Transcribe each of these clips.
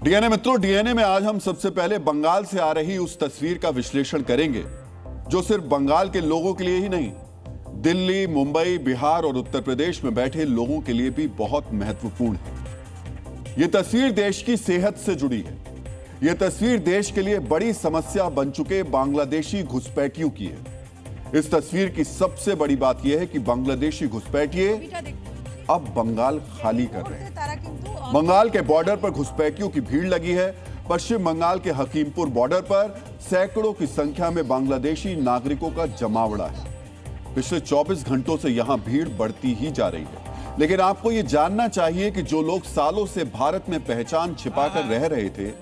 DNA मित्रों, DNA में आज हम सबसे पहले बंगाल से आ रही उस तस्वीर का विश्लेषण करेंगे जो सिर्फ बंगाल के लोगों के लिए ही नहीं, दिल्ली, मुंबई, बिहार और उत्तर प्रदेश में बैठे लोगों के लिए भी बहुत महत्वपूर्ण है। यह तस्वीर देश की सेहत से जुड़ी है। यह तस्वीर देश के लिए बड़ी समस्या बन चुके बांग्लादेशी घुसपैठियों की है। इस तस्वीर की सबसे बड़ी बात यह है कि बांग्लादेशी घुसपैठिए अब बंगाल खाली कर रहे हैं। बंगाल के बॉर्डर पर घुसपैठियों की भीड़ लगी है। पश्चिम बंगाल के हकीमपुर बॉर्डर पर सैकड़ों की संख्या में बांग्लादेशी नागरिकों का जमावड़ा है। पिछले 24 घंटों से यहां भीड़ बढ़ती ही जा रही है। लेकिन आपको यह जानना चाहिए कि जो लोग सालों से भारत में पहचान छिपाकर रह रहे थे,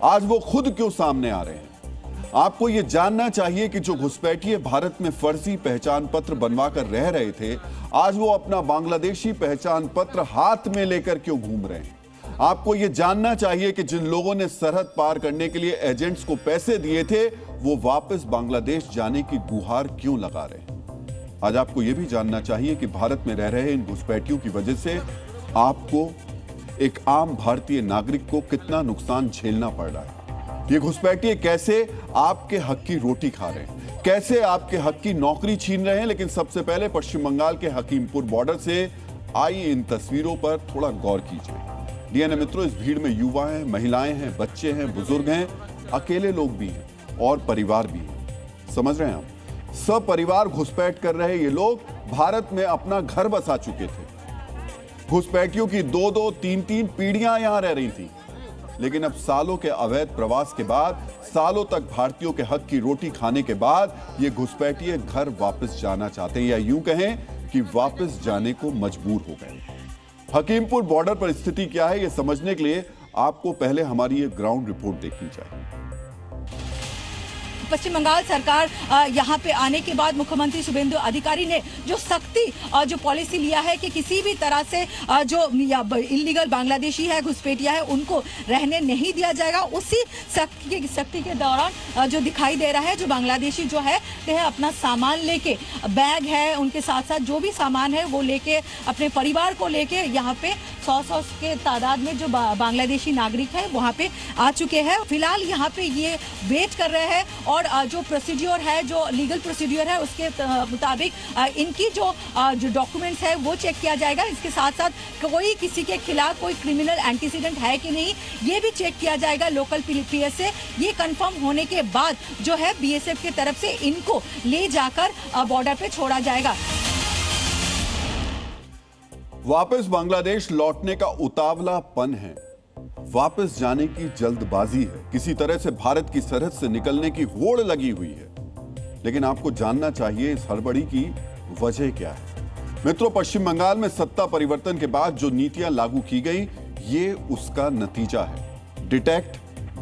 आज वो खुद क्यों सामने आ रहे हैं। आपको यह जानना चाहिए कि जो घुसपैठिए भारत में फर्जी पहचान पत्र बनवाकर रह रहे थे, आज वो अपना बांग्लादेशी पहचान पत्र हाथ में लेकर क्यों घूम रहे हैं। आपको यह जानना चाहिए कि जिन लोगों ने सरहद पार करने के लिए एजेंट्स को पैसे दिए थे, वो वापस बांग्लादेश जाने की गुहार क्यों लगा रहे हैं। आज आपको यह भी जानना चाहिए कि भारत में रह रहे इन घुसपैठियों की वजह से आपको, एक आम भारतीय नागरिक को, कितना नुकसान झेलना पड़ रहा है। ये घुसपैठिए कैसे आपके हक की रोटी खा रहे हैं, कैसे आपके हक की नौकरी छीन रहे हैं। लेकिन सबसे पहले पश्चिम बंगाल के हकीमपुर बॉर्डर से आई इन तस्वीरों पर थोड़ा गौर कीजिए। डीएनए मित्रों, इस भीड़ में युवा हैं, महिलाएं हैं, बच्चे हैं, बुजुर्ग हैं, अकेले लोग भी हैं और परिवार भी हैं। समझ रहे हैं आप, सब परिवार घुसपैठ कर रहे ये लोग भारत में अपना घर बसा चुके थे। घुसपैठियों की 2-2, 3-3 पीढ़ियां यहां रह रही थी। लेकिन अब सालों के अवैध प्रवास के बाद, सालों तक भारतीयों के हक की रोटी खाने के बाद, ये घुसपैठिए घर वापस जाना चाहते हैं, या यूं कहें कि वापस जाने को मजबूर हो गए। हकीमपुर बॉर्डर पर स्थिति क्या है, यह समझने के लिए आपको पहले हमारी ये ग्राउंड रिपोर्ट देखनी चाहिए। पश्चिम बंगाल सरकार यहाँ पे आने के बाद मुख्यमंत्री शुभेंदु अधिकारी ने जो सख्ती जो पॉलिसी लिया है कि किसी भी तरह से जो इलीगल बांग्लादेशी है, घुसपैठिया है, उनको रहने नहीं दिया जाएगा। उसी सख्ती के दौरान जो दिखाई दे रहा है, जो बांग्लादेशी जो है अपना सामान लेके, बैग है, उनके साथ साथ जो भी सामान है वो लेके, अपने परिवार को लेके यहाँ पे 100 के तादाद में जो बांग्लादेशी नागरिक है वहाँ पे आ चुके हैं। फिलहाल यहाँ पे ये वेट कर रहे हैं और जो प्रोसीड्योर है, जो लीगल प्रोसीड्योर है, उसके मुताबिक इनकी जो डॉक्यूमेंट्स है वो चेक किया जाएगा। इसके साथ साथ कोई किसी के खिलाफ कोई क्रिमिनल एंटीसीडेंट है कि नहीं, ये भी चेक किया जाएगा लोकल पीएस से। ये कंफर्म होने के बाद जो है बीएसएफ की तरफ से इनको ले जाकर बॉर्डर पे छोड़ा जाएगा। वापस बांग्लादेश लौटने का उतावलापन है, वापस जाने की जल्दबाजी है, किसी तरह से भारत की सरहद से निकलने की होड़ लगी हुई है। लेकिन आपको जानना चाहिए इस हड़बड़ी की वजह क्या है। मित्रों, पश्चिम बंगाल में सत्ता परिवर्तन के बाद जो नीतियां लागू की गई, ये उसका नतीजा है। डिटेक्ट,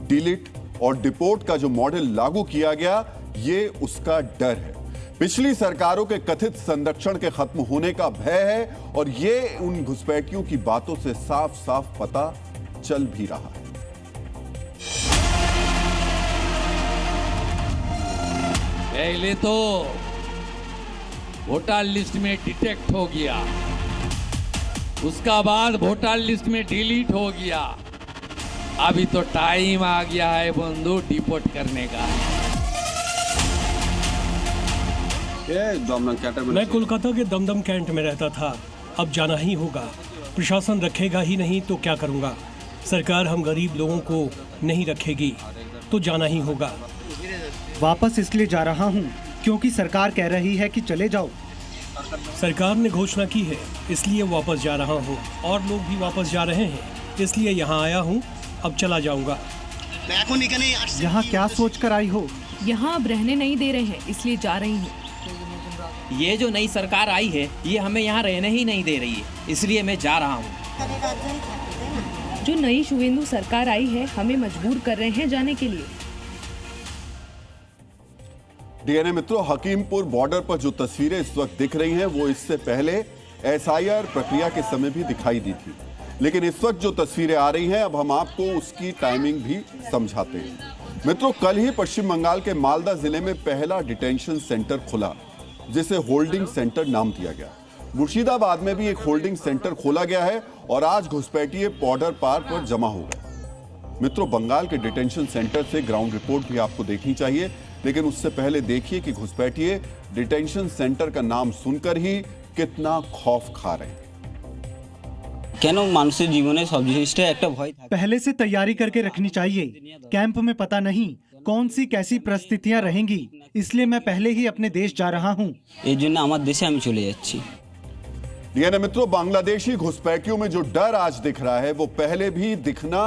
डिलीट और डिपोर्ट का जो मॉडल लागू किया गया, ये उसका डर है। पिछली सरकारों के कथित संरक्षण के खत्म होने का भय है और ये उन घुसपैठियों की बातों से साफ साफ पता चल भी रहा है। पहले तो वोटर लिस्ट में डिटेक्ट हो गया, उसका बाद वोटर लिस्ट में डिलीट हो गया, अभी तो टाइम आ गया है बंधु डिपोर्ट करने का। मैं कोलकाता के दमदम कैंट में रहता था, अब जाना ही होगा। प्रशासन रखेगा ही नहीं तो क्या करूंगा। सरकार हम गरीब लोगों को नहीं रखेगी तो जाना ही होगा। वापस इसलिए जा रहा हूँ क्योंकि सरकार कह रही है कि चले जाओ। सरकार ने घोषणा की है इसलिए वापस जा रहा हूँ, और लोग भी वापस जा रहे हैं इसलिए यहाँ आया हूँ। अब चला जाऊँगा। यहाँ क्या सोच कर आई हो? यहाँ अब रहने नहीं दे रहे हैं इसलिए जा रही हूँ। ये जो नई सरकार आई है ये हमें यहाँ रहने ही नहीं दे रही है, इसलिए मैं जा रहा हूँ। जो नई शुभेंदु सरकार आई है हमें मजबूर कर रहे हैं जाने के लिए। डीएनए मित्रों, हकीमपुर बॉर्डर पर जो तस्वीरें इस वक्त दिख रही हैं वो इससे पहले एसआईआर प्रक्रिया के समय भी दिखाई दी थी। लेकिन इस वक्त जो तस्वीरें आ रही हैं, अब हम आपको उसकी टाइमिंग भी समझाते हैं। मित्रों, कल ही पश्चिम बंगाल के मालदा जिले में पहला डिटेंशन सेंटर खुला, जिसे होल्डिंग सेंटर नाम दिया गया। मुर्शिदाबाद में भी एक होल्डिंग सेंटर खोला गया है और आज घुसपैठिए बॉर्डर पार पर जमा हो गए। मित्रों, बंगाल के डिटेंशन सेंटर से ग्राउंड रिपोर्ट भी आपको देखनी चाहिए, लेकिन उससे पहले देखिए कि घुसपैठिए डिटेंशन सेंटर का नाम सुनकर ही कितना खौफ खा रहे हैं। কেন মানুষের জীবনে সব জিনিসটা একটা ভয় থাকে। पहले से तैयारी करके रखनी चाहिए। कैंप में पता नहीं कौन सी कैसी परिस्थितियां रहेंगी, इसलिए मैं पहले ही अपने देश जा रहा हूं। এর জন্য আমার দেশে আমি চলে যাচ্ছি। डीएनए मित्रों, बांग्लादेशी घुसपैठियों में जो डर आज दिख रहा है वो पहले भी दिखना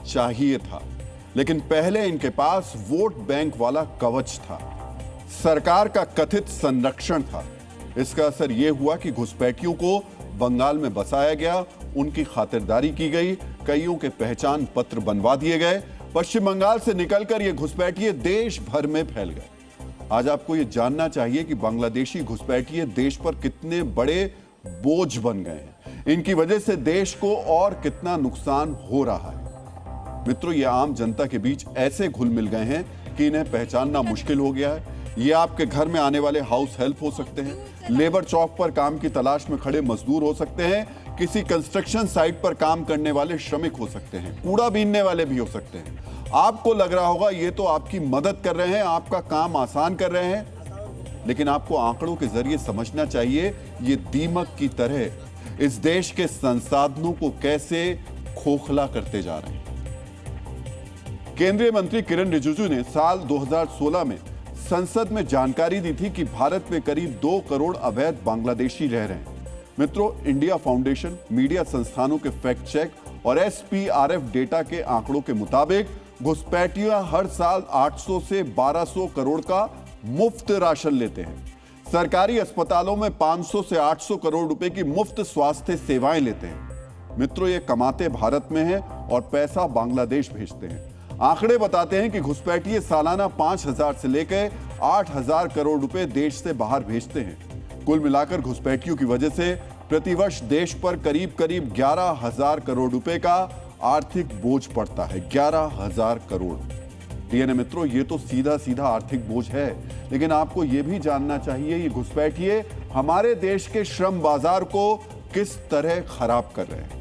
चाहिए था, लेकिन पहले इनके पास वोट बैंक वाला कवच था, सरकार का कथित संरक्षण था। इसका असर यह हुआ कि घुसपैठियों को बंगाल में बसाया गया, उनकी खातिरदारी की गई, कईयों के पहचान पत्र बनवा दिए गए। पश्चिम बंगाल से निकलकर ये घुसपैठिए देश भर में फैल गए। आज आपको यह जानना चाहिए कि बांग्लादेशी घुसपैठिए देश पर कितने बड़े बोझ बन गए हैं, इनकी वजह से देश को और कितना नुकसान हो रहा है। मित्रों, ये आम जनता के बीच ऐसे घुल मिल गए हैं कि इन्हें पहचानना मुश्किल हो गया है। ये आपके घर में आने वाले हाउस हेल्प हो सकते हैं, लेबर चौक पर काम की तलाश में खड़े मजदूर हो सकते हैं, किसी कंस्ट्रक्शन साइट पर काम करने वाले श्रमिक हो सकते हैं, कूड़ा बीनने वाले भी हो सकते हैं। आपको लग रहा होगा ये तो आपकी मदद कर रहे हैं, आपका काम आसान कर रहे हैं, लेकिन आपको आंकड़ों के जरिए समझना चाहिए ये दीमक की तरह इस देश के संसाधनों को कैसे खोखला करते जा रहे हैं। केंद्रीय मंत्री किरण रिजिजू ने साल 2016 में संसद में जानकारी दी थी कि भारत में करीब 2 करोड़ अवैध बांग्लादेशी रह रहे हैं। मित्रों, इंडिया फाउंडेशन, मीडिया संस्थानों के फैक्ट चेक और SPRF डेटा के आंकड़ों के मुताबिक घुसपैठिया हर साल 800 से 1200 करोड़ का मुफ्त राशन लेते हैं। सरकारी अस्पतालों में 500 से 800 करोड़ रुपए की मुफ्त स्वास्थ्य सेवाएं लेते हैं। मित्रों, ये कमाते भारत में हैं और पैसा बांग्लादेश भेजते हैं। आंकड़े बताते हैं कि घुसपैठिए सालाना 5000 से लेकर 8000 करोड़ रुपए देश से बाहर भेजते हैं। कुल मिलाकर घुसपैठियों की वजह से प्रतिवर्ष देश पर करीब 11,000 करोड़ रुपए का आर्थिक बोझ पड़ता है। 11,000 करोड़। डीएनए मित्रों, ये तो सीधा सीधा आर्थिक बोझ है, लेकिन आपको यह भी जानना चाहिए ये घुसपैठिए हमारे देश के श्रम बाजार को किस तरह खराब कर रहे हैं।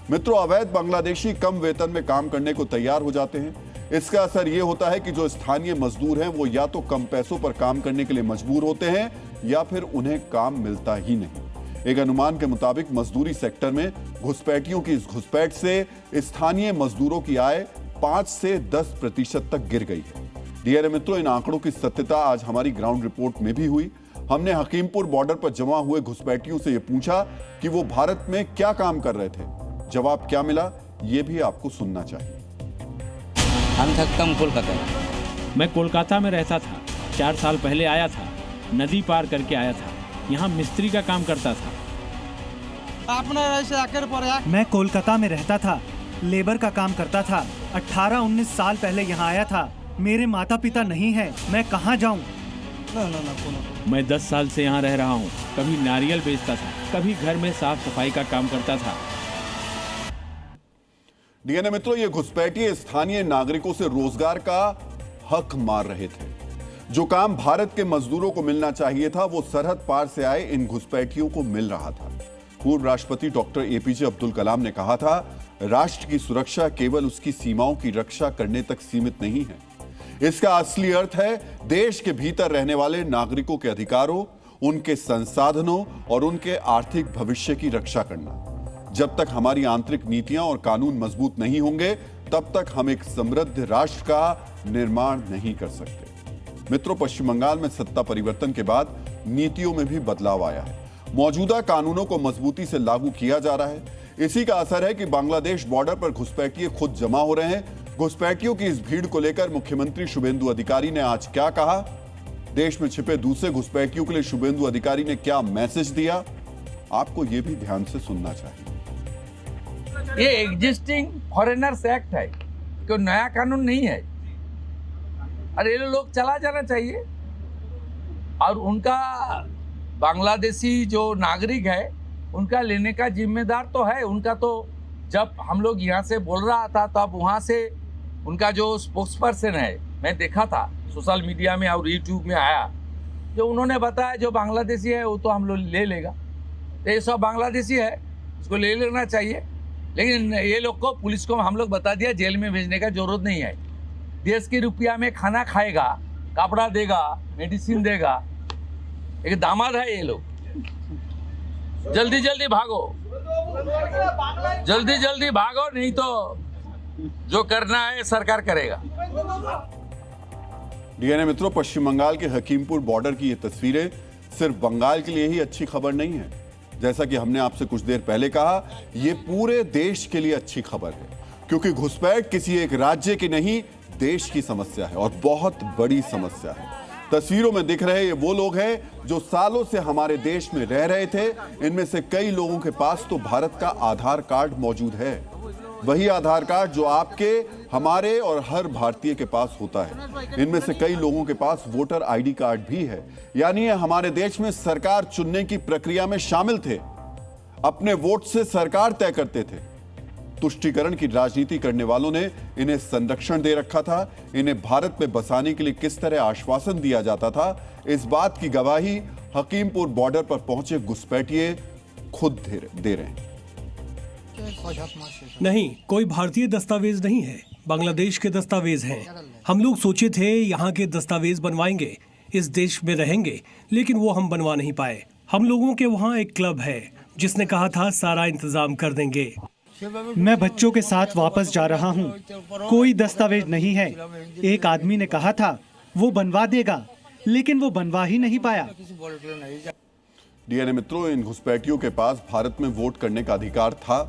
मित्रों, अवैध बांग्लादेशी कम वेतन में काम करने को तैयार हो जाते हैं। इसका असर यह होता है कि जो स्थानीय मजदूर हैं वो या तो कम पैसों पर काम करने के लिए मजबूर होते हैं या फिर उन्हें काम मिलता ही नहीं। एक अनुमान के मुताबिक मजदूरी सेक्टर में घुसपैठियों की इस घुसपैठ से स्थानीय मजदूरों की आय 5 से 10% तक गिर गई है। डीएनए मित्रों, इन आंकड़ों की सत्यता आज हमारी ग्राउंड रिपोर्ट में भी हुई। हमने हकीमपुर बॉर्डर पर जमा हुए घुसपैठियों से यह पूछा कि वो भारत में क्या काम कर रहे थे। जवाब क्या मिला, ये भी आपको सुनना चाहिए। हम थकतम कोलकाता। मैं कोलकाता में रहता था। 4 साल पहले आया था, नदी पार करके आया था। यहाँ मिस्त्री का काम करता था। मैं कोलकाता में रहता था, लेबर का काम करता था। 18-19 साल पहले यहाँ आया था। मेरे माता पिता नहीं है, मैं कहाँ जाऊँ? मैं 10 साल से यहाँ रह रहा हूँ। कभी नारियल बेचता था, कभी घर में साफ सफाई का काम करता था। डीएनए मित्रों, ये घुसपैठिए स्थानीय नागरिकों से रोजगार का हक मार रहे थे। जो काम भारत के मजदूरों को मिलना चाहिए था वो सरहद पार से आए इन घुसपैठियों को मिल रहा था। पूर्व राष्ट्रपति डॉक्टर APJ अब्दुल कलाम ने कहा था, राष्ट्र की सुरक्षा केवल उसकी सीमाओं की रक्षा करने तक सीमित नहीं है। इसका असली अर्थ है देश के भीतर रहने वाले नागरिकों के अधिकारों, उनके संसाधनों और उनके आर्थिक भविष्य की रक्षा करना। जब तक हमारी आंतरिक नीतियां और कानून मजबूत नहीं होंगे, तब तक हम एक समृद्ध राष्ट्र का निर्माण नहीं कर सकते। मित्रों, पश्चिम बंगाल में सत्ता परिवर्तन के बाद नीतियों में भी बदलाव आया है। मौजूदा कानूनों को मजबूती से लागू किया जा रहा है। इसी का असर है कि बांग्लादेश बॉर्डर पर घुसपैठिए खुद जमा हो रहे हैं। घुसपैठियों की इस भीड़ को लेकर मुख्यमंत्री शुभेंदु अधिकारी ने आज क्या कहा, देश में छिपे दूसरे घुसपैठियों के लिए शुभेंदु अधिकारी ने क्या मैसेज दिया, आपको यह भी ध्यान से सुनना चाहिए। ये एग्जिस्टिंग फॉरेनर्स एक्ट है, कोई नया कानून नहीं है। और ये लोग चला जाना चाहिए। और उनका बांग्लादेशी जो नागरिक है उनका लेने का जिम्मेदार तो है उनका। तो जब हम लोग यहाँ से बोल रहा था तब वहाँ से उनका जो स्पोक्स पर्सन है, मैं देखा था सोशल मीडिया में और यूट्यूब में आया, जो उन्होंने बताया जो बांग्लादेशी है वो तो हम लोग ले लेगा। तो ये सब बांग्लादेशी है, उसको ले लेना चाहिए। लेकिन ये लोग को, पुलिस को हम लोग बता दिया जेल में भेजने का जरूरत नहीं है। देश के रुपया में खाना खाएगा, कपड़ा देगा, मेडिसिन देगा। एक दामाद है ये लोग। जल्दी जल्दी भागो, जल्दी जल्दी भागो, नहीं तो जो करना है सरकार करेगा। डीएनए मित्रों, पश्चिम बंगाल के हकीमपुर बॉर्डर की ये तस्वीरें सिर्फ बंगाल के लिए ही अच्छी खबर नहीं है। जैसा कि हमने आपसे कुछ देर पहले कहा, ये पूरे देश के लिए अच्छी खबर है, क्योंकि घुसपैठ किसी एक राज्य की नहीं, देश की समस्या है और बहुत बड़ी समस्या है। तस्वीरों में दिख रहे ये वो लोग हैं जो सालों से हमारे देश में रह रहे थे। इनमें से कई लोगों के पास तो भारत का आधार कार्ड मौजूद है, वही आधार कार्ड जो आपके, हमारे और हर भारतीय के पास होता है। इनमें से कई लोगों के पास वोटर आईडी कार्ड भी है, यानी ये हमारे देश में सरकार चुनने की प्रक्रिया में शामिल थे, अपने वोट से सरकार तय करते थे। तुष्टीकरण की राजनीति करने वालों ने इन्हें संरक्षण दे रखा था। इन्हें भारत में बसाने के लिए किस तरह आश्वासन दिया जाता था, इस बात की गवाही हकीमपुर बॉर्डर पर पहुंचे घुसपैठिए खुद दे रहे हैं। नहीं, कोई भारतीय दस्तावेज नहीं है, बांग्लादेश के दस्तावेज हैं। हम लोग सोचे थे यहाँ के दस्तावेज बनवाएंगे, इस देश में रहेंगे, लेकिन वो हम बनवा नहीं पाए। हम लोगों के वहाँ एक क्लब है जिसने कहा था सारा इंतजाम कर देंगे। मैं बच्चों के साथ वापस जा रहा हूँ, कोई दस्तावेज नहीं है। एक आदमी ने कहा था वो बनवा देगा, लेकिन वो बनवा ही नहीं पाया। डीएनए मित्रों, इन घुसपैठियों के पास भारत में वोट करने का अधिकार था,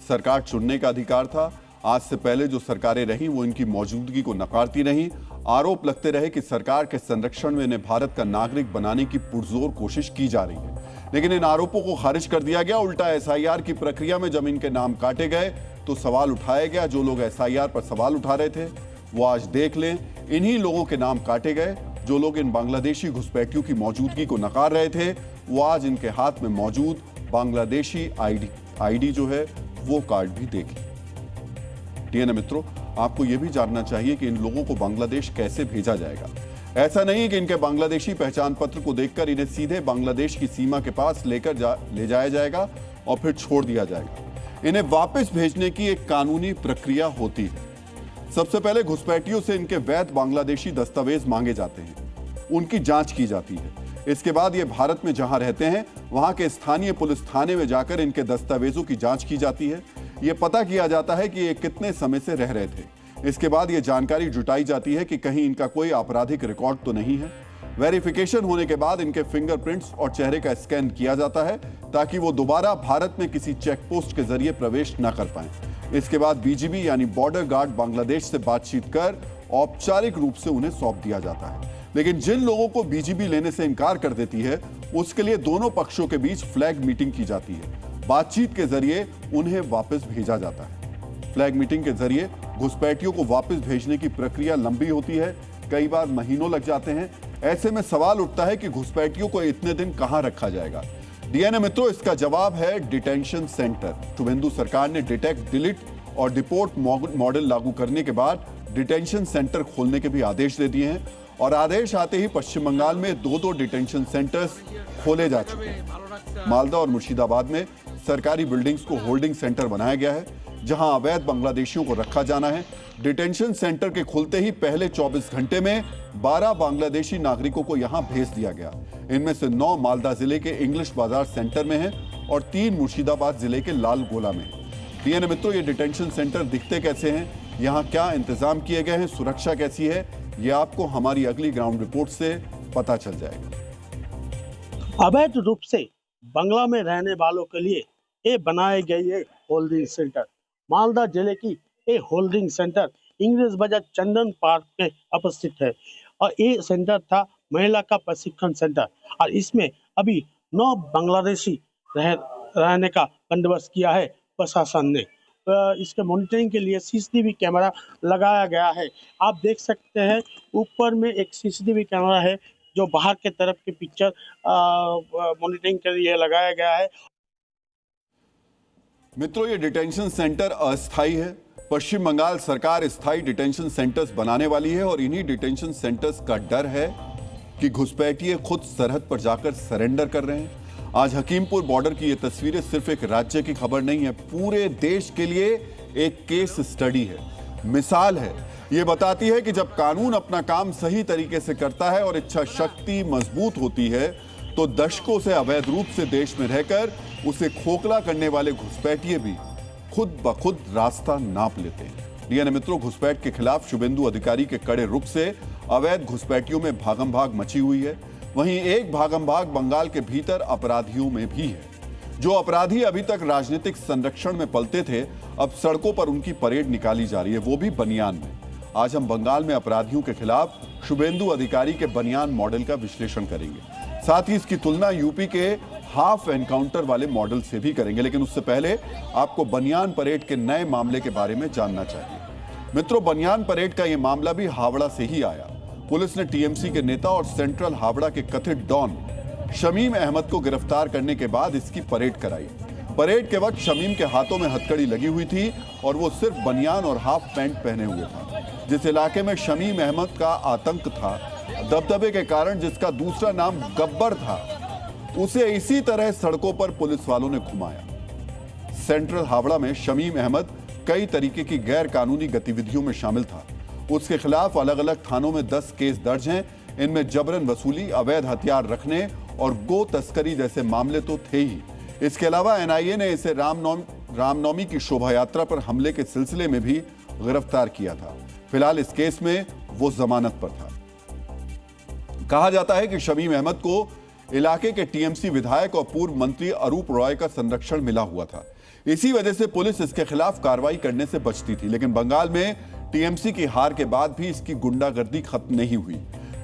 सरकार चुनने का अधिकार था। आज से पहले जो सरकारें रहीं वो इनकी मौजूदगी को नकारती रहीं। आरोप लगते रहे कि सरकार के संरक्षण में इन्हें भारत का नागरिक बनाने की पुरजोर कोशिश की जा रही है, लेकिन इन आरोपों को खारिज कर दिया गया। उल्टा एसआईआर की प्रक्रिया में जब इनके नाम काटे गए तो सवाल उठाया गया। जो लोग एसआईआर पर सवाल उठा रहे थे वो आज देख लें, इन्हीं लोगों के नाम काटे गए। जो लोग इन बांग्लादेशी घुसपैठियों की मौजूदगी को नकार रहे थे वो आज इनके हाथ में मौजूद बांग्लादेशी आईडी जो है वो कार्ड भी देख लें। डीएनए मित्रों, आपको यह भी जानना चाहिए कि इन लोगों को बांग्लादेश कैसे भेजा जाएगा। ऐसा नहीं कि इनके बांग्लादेशी पहचान पत्र को देखकर इन्हें सीधे बांग्लादेश की सीमा के पास ले जाया जाएगा और फिर छोड़ दिया जाएगा। इन्हें वापस भेजने की एक कानूनी प्रक्रिया होती है। सबसे पहले घुसपैठियों से इनके वैध बांग्लादेशी दस्तावेज मांगे जाते हैं, उनकी जांच की जाती है। इसके बाद ये भारत में जहां रहते हैं वहां के स्थानीय पुलिस थाने में जाकर इनके दस्तावेजों की जांच की जाती है। ये पता किया जाता है कि ये कितने समय से रह रहे थे। इसके बाद ये जानकारी जुटाई जाती है कि कहीं इनका कोई आपराधिक रिकॉर्ड तो नहीं है। वेरिफिकेशन होने के बाद इनके फिंगरप्रिंट्स और चेहरे का स्कैन किया जाता है ताकि वो दोबारा भारत में किसी चेक पोस्ट के जरिए प्रवेश न कर पाए। इसके बाद बीजीबी यानी बॉर्डर गार्ड बांग्लादेश से बातचीत कर औपचारिक रूप से उन्हें सौंप दिया जाता है। लेकिन जिन लोगों को बीजीबी लेने से इनकार कर देती है उसके लिए दोनों पक्षों के बीच फ्लैग मीटिंग की जाती है। बातचीत के जरिए उन्हें वापस भेजा जाता है। फ्लैग मीटिंग के जरिए घुसपैठियों को वापस भेजने की प्रक्रिया लंबी होती है, कई बार महीनों लग जाते हैं। ऐसे में सवाल उठता है कि घुसपैठियों को इतने दिन कहां रखा जाएगा। डीएनए मित्रों, इसका जवाब है डिटेंशन सेंटर। शुभेंदु सरकार ने डिटेक्ट, डिलीट और डिपोर्ट मॉडल लागू करने के बाद डिटेंशन सेंटर खोलने के भी आदेश दे दिए हैं और आदेश आते ही पश्चिम बंगाल में 2 डिटेंशन सेंटर्स खोले जा चुके हैं। मालदा और मुर्शिदाबाद में सरकारी बिल्डिंग्स को होल्डिंग सेंटर बनाया गया है जहां अवैध बांग्लादेशियों को रखा जाना है। डिटेंशन सेंटर के खुलते ही पहले 24 घंटे में 12 बांग्लादेशी नागरिकों को यहां भेज दिया गया। इनमें से 9 मालदा जिले के इंग्लिश बाजार सेंटर में हैं और 3 मुर्शिदाबाद जिले के लाल गोला में। डीएनए मित्रों, ये डिटेंशन सेंटर दिखते कैसे हैं, यहाँ क्या इंतजाम किए गए हैं, सुरक्षा कैसी है, ये आपको हमारी अगली ग्राउंड रिपोर्ट से पता चल जाएगा। अवैध रूप से बंगला में रहने वालों के लिए ये बनाए गए ये होल्डिंग सेंटर, मालदा जिले की ये होल्डिंग सेंटर इंग्लिश बाजार चंदन पार्क में उपस्थित है और ये सेंटर था महिला का प्रशिक्षण सेंटर और इसमें अभी 9 बांग्लादेशी रहने का बंदोबस्त किया है प्रशासन ने। इसके मॉनिटरिंग के लिए सीसीटीवी कैमरा लगाया गया है। आप देख सकते हैं ऊपर में एक सीसीटीवी कैमरा है जो बाहर के तरफ की पिक्चर मॉनिटरिंग के लिए लगाया गया है। मित्रों, ये डिटेंशन सेंटर अस्थायी है। पश्चिम बंगाल सरकार स्थायी डिटेंशन सेंटर्स बनाने वाली है और इन्हीं डिटेंशन सेंटर्स का डर है कि घुसपैठिए खुद सरहद पर जाकर सरेंडर कर रहे हैं। आज हकीमपुर बॉर्डर की ये तस्वीरें सिर्फ एक राज्य की खबर नहीं है, पूरे देश के लिए एक केस स्टडी है, मिसाल है। ये बताती है कि जब कानून अपना काम सही तरीके से करता है और इच्छा शक्ति मजबूत होती है तो दशकों से अवैध रूप से देश में रहकर उसे खोखला करने वाले घुसपैठिए भी खुद ब खुद रास्ता नाप लेते हैं। डीएनए मित्रों, घुसपैठ के खिलाफ शुभेंदु अधिकारी के कड़े रुख से अवैध घुसपैठियों में भागम भाग मची हुई है। वहीं एक भागम भाग बंगाल के भीतर अपराधियों में भी है। जो अपराधी अभी तक राजनीतिक संरक्षण में पलते थे, अब सड़कों पर उनकी परेड निकाली जा रही है, वो भी बनियान में। आज हम बंगाल में अपराधियों के खिलाफ शुभेंदु अधिकारी के बनियान मॉडल का विश्लेषण करेंगे। साथ ही इसकी तुलना यूपी के हाफ एनकाउंटर वाले मॉडल से भी करेंगे। लेकिन उससे पहले आपको बनियान परेड के नए मामले के बारे में जानना चाहिए। मित्रों, बनियान परेड का यह मामला भी हावड़ा से ही आया। पुलिस ने टीएमसी के नेता और सेंट्रल हावड़ा के कथित डॉन शमीम अहमद को गिरफ्तार करने के बाद इसकी परेड कराई। परेड के वक्त शमीम के हाथों में हथकड़ी लगी हुई थी और वो सिर्फ बनियान और हाफ पैंट पहने हुए था। जिस इलाके में शमीम अहमद का आतंक था, दबदबे के कारण जिसका दूसरा नाम गब्बर था, उसे इसी तरह सड़कों पर पुलिस वालों ने घुमाया। सेंट्रल हावड़ा में शमीम अहमद कई तरीके की गैर कानूनी गतिविधियों में शामिल था। उसके खिलाफ अलग अलग थानों में 10 केस दर्ज हैं। इनमें जबरन वसूली, अवैध हथियार रखने और गो तस्करी जैसे मामले तो थे ही। इसके अलावा एनआईए ने इसे रामनवमी की शोभा यात्रा पर हमले के सिलसिले में भी गिरफ्तार किया था। फिलहाल इस केस में वो जमानत पर था। कहा जाता है कि शमीम अहमद को इलाके के टीएमसी विधायक और पूर्व मंत्री अरूप रॉय का संरक्षण मिला हुआ था। इसी वजह से पुलिस इसके खिलाफ कार्रवाई करने से बचती थी। लेकिन बंगाल में टीएमसी की हार के बाद भी इसकी गुंडागर्दी खत्म नहीं हुई।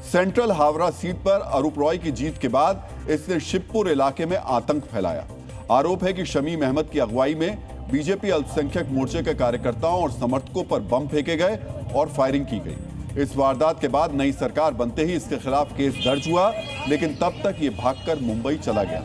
सेंट्रल हावड़ा सीट पर अरूप रॉय की जीत के बाद इसने शिवपुर इलाके में आतंक फैलाया। आरोप है कि शमीम अहमद की अगुवाई में बीजेपी अल्पसंख्यक मोर्चे के कार्यकर्ताओं और समर्थकों पर बम फेंके गए और फायरिंग की गई। इस वारदात के बाद नई सरकार बनते ही इसके खिलाफ केस दर्ज हुआ, लेकिन तब तक ये भागकर मुंबई चला गया।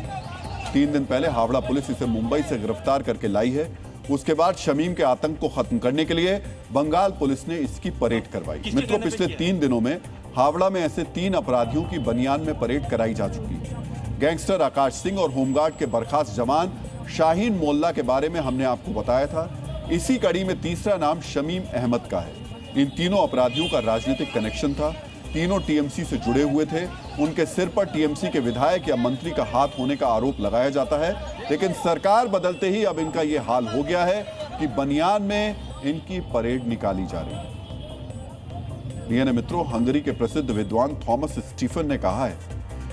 3 दिन पहले हावड़ा पुलिस इसे मुंबई से गिरफ्तार करके लाई है। उसके बाद शमीम के आतंक को खत्म करने के लिए बंगाल पुलिस ने इसकी परेड करवाई। मित्रों, पिछले 3 दिनों में हावड़ा में ऐसे 3 अपराधियों की बनियान में परेड कराई जा चुकी है। गैंगस्टर आकाश सिंह और होमगार्ड के बर्खास्त जवान शाहीन मोल्ला के बारे में हमने आपको बताया था। इसी कड़ी में तीसरा नाम शमीम अहमद का है। इन तीनों अपराधियों का राजनीतिक कनेक्शन था। तीनों टीएमसी से जुड़े हुए थे। उनके सिर पर टीएमसी के विधायक या मंत्री का हाथ होने का आरोप लगाया जाता है। लेकिन सरकार बदलते ही अब इनका यह हाल हो गया है कि बनियान में इनकी परेड निकाली जा रही है। डीएनए मित्रों, हंगरी के प्रसिद्ध विद्वान थॉमस स्टीफन ने कहा है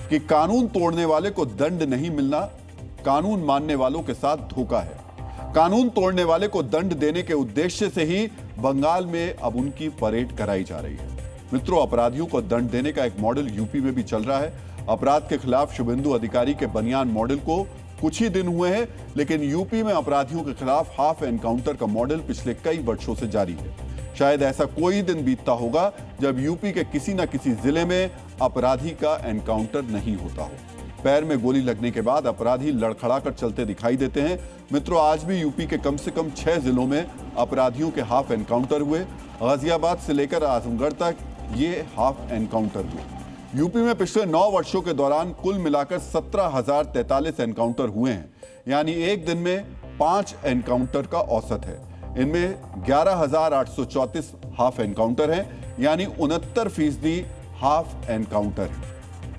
कि कानून तोड़ने वाले को दंड नहीं मिलना कानून मानने वालों के साथ धोखा है। कानून तोड़ने वाले को दंड देने के उद्देश्य से ही बंगाल में अब उनकी परेड कराई जा रही है। मित्रों, अपराधियों को दंड देने का एक मॉडल यूपी में भी चल रहा है। अपराध के खिलाफ शुभेंदु अधिकारी के बनियान मॉडल को कुछ ही दिन हुए हैं, लेकिन यूपी में अपराधियों के खिलाफ हाफ एनकाउंटर का मॉडल पिछले कई वर्षों से जारी है। शायद ऐसा कोई दिन बीतता होगा जब यूपी के किसी न किसी जिले में अपराधी का एनकाउंटर नहीं होता हो। पैर में गोली लगने के बाद अपराधी लड़खड़ाकर चलते दिखाई देते हैं। मित्रों, आज भी यूपी के कम से कम 6 जिलों में अपराधियों के हाफ एनकाउंटर हुए। गाजियाबाद से लेकर आजमगढ़ तक ये हाफ एनकाउंटर हुए। यूपी में पिछले 9 वर्षों के दौरान कुल मिलाकर 17,043 एनकाउंटर हुए हैं, यानी एक दिन में 5 एनकाउंटर का औसत है। इनमें 11,834 हाफ एनकाउंटर हैं, यानी 69% हाफ एनकाउंटर है।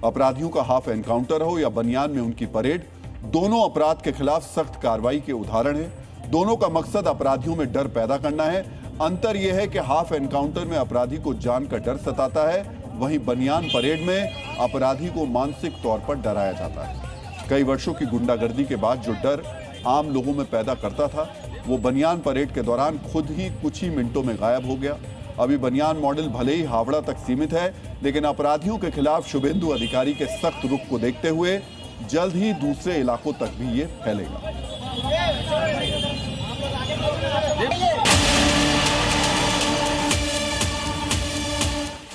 अपराधियों का हाफ एनकाउंटर हो या बनियान में उनकी परेड, दोनों अपराध के खिलाफ सख्त कार्रवाई के उदाहरण है। दोनों का मकसद अपराधियों में डर पैदा करना है। अंतर यह है कि हाफ एनकाउंटर में अपराधी को जान का डर सताता है, वहीं बनियान परेड में अपराधी को मानसिक तौर पर डराया जाता है। कई वर्षों की गुंडागर्दी के बाद जो डर आम लोगों में पैदा करता था, वो बनियान परेड के दौरान खुद ही कुछ ही मिनटों में गायब हो गया। अभी बनियान मॉडल भले ही हावड़ा तक सीमित है, लेकिन अपराधियों के खिलाफ शुभेंदु अधिकारी के सख्त रुख को देखते हुए जल्द ही दूसरे इलाकों तक भी ये फैलेगा।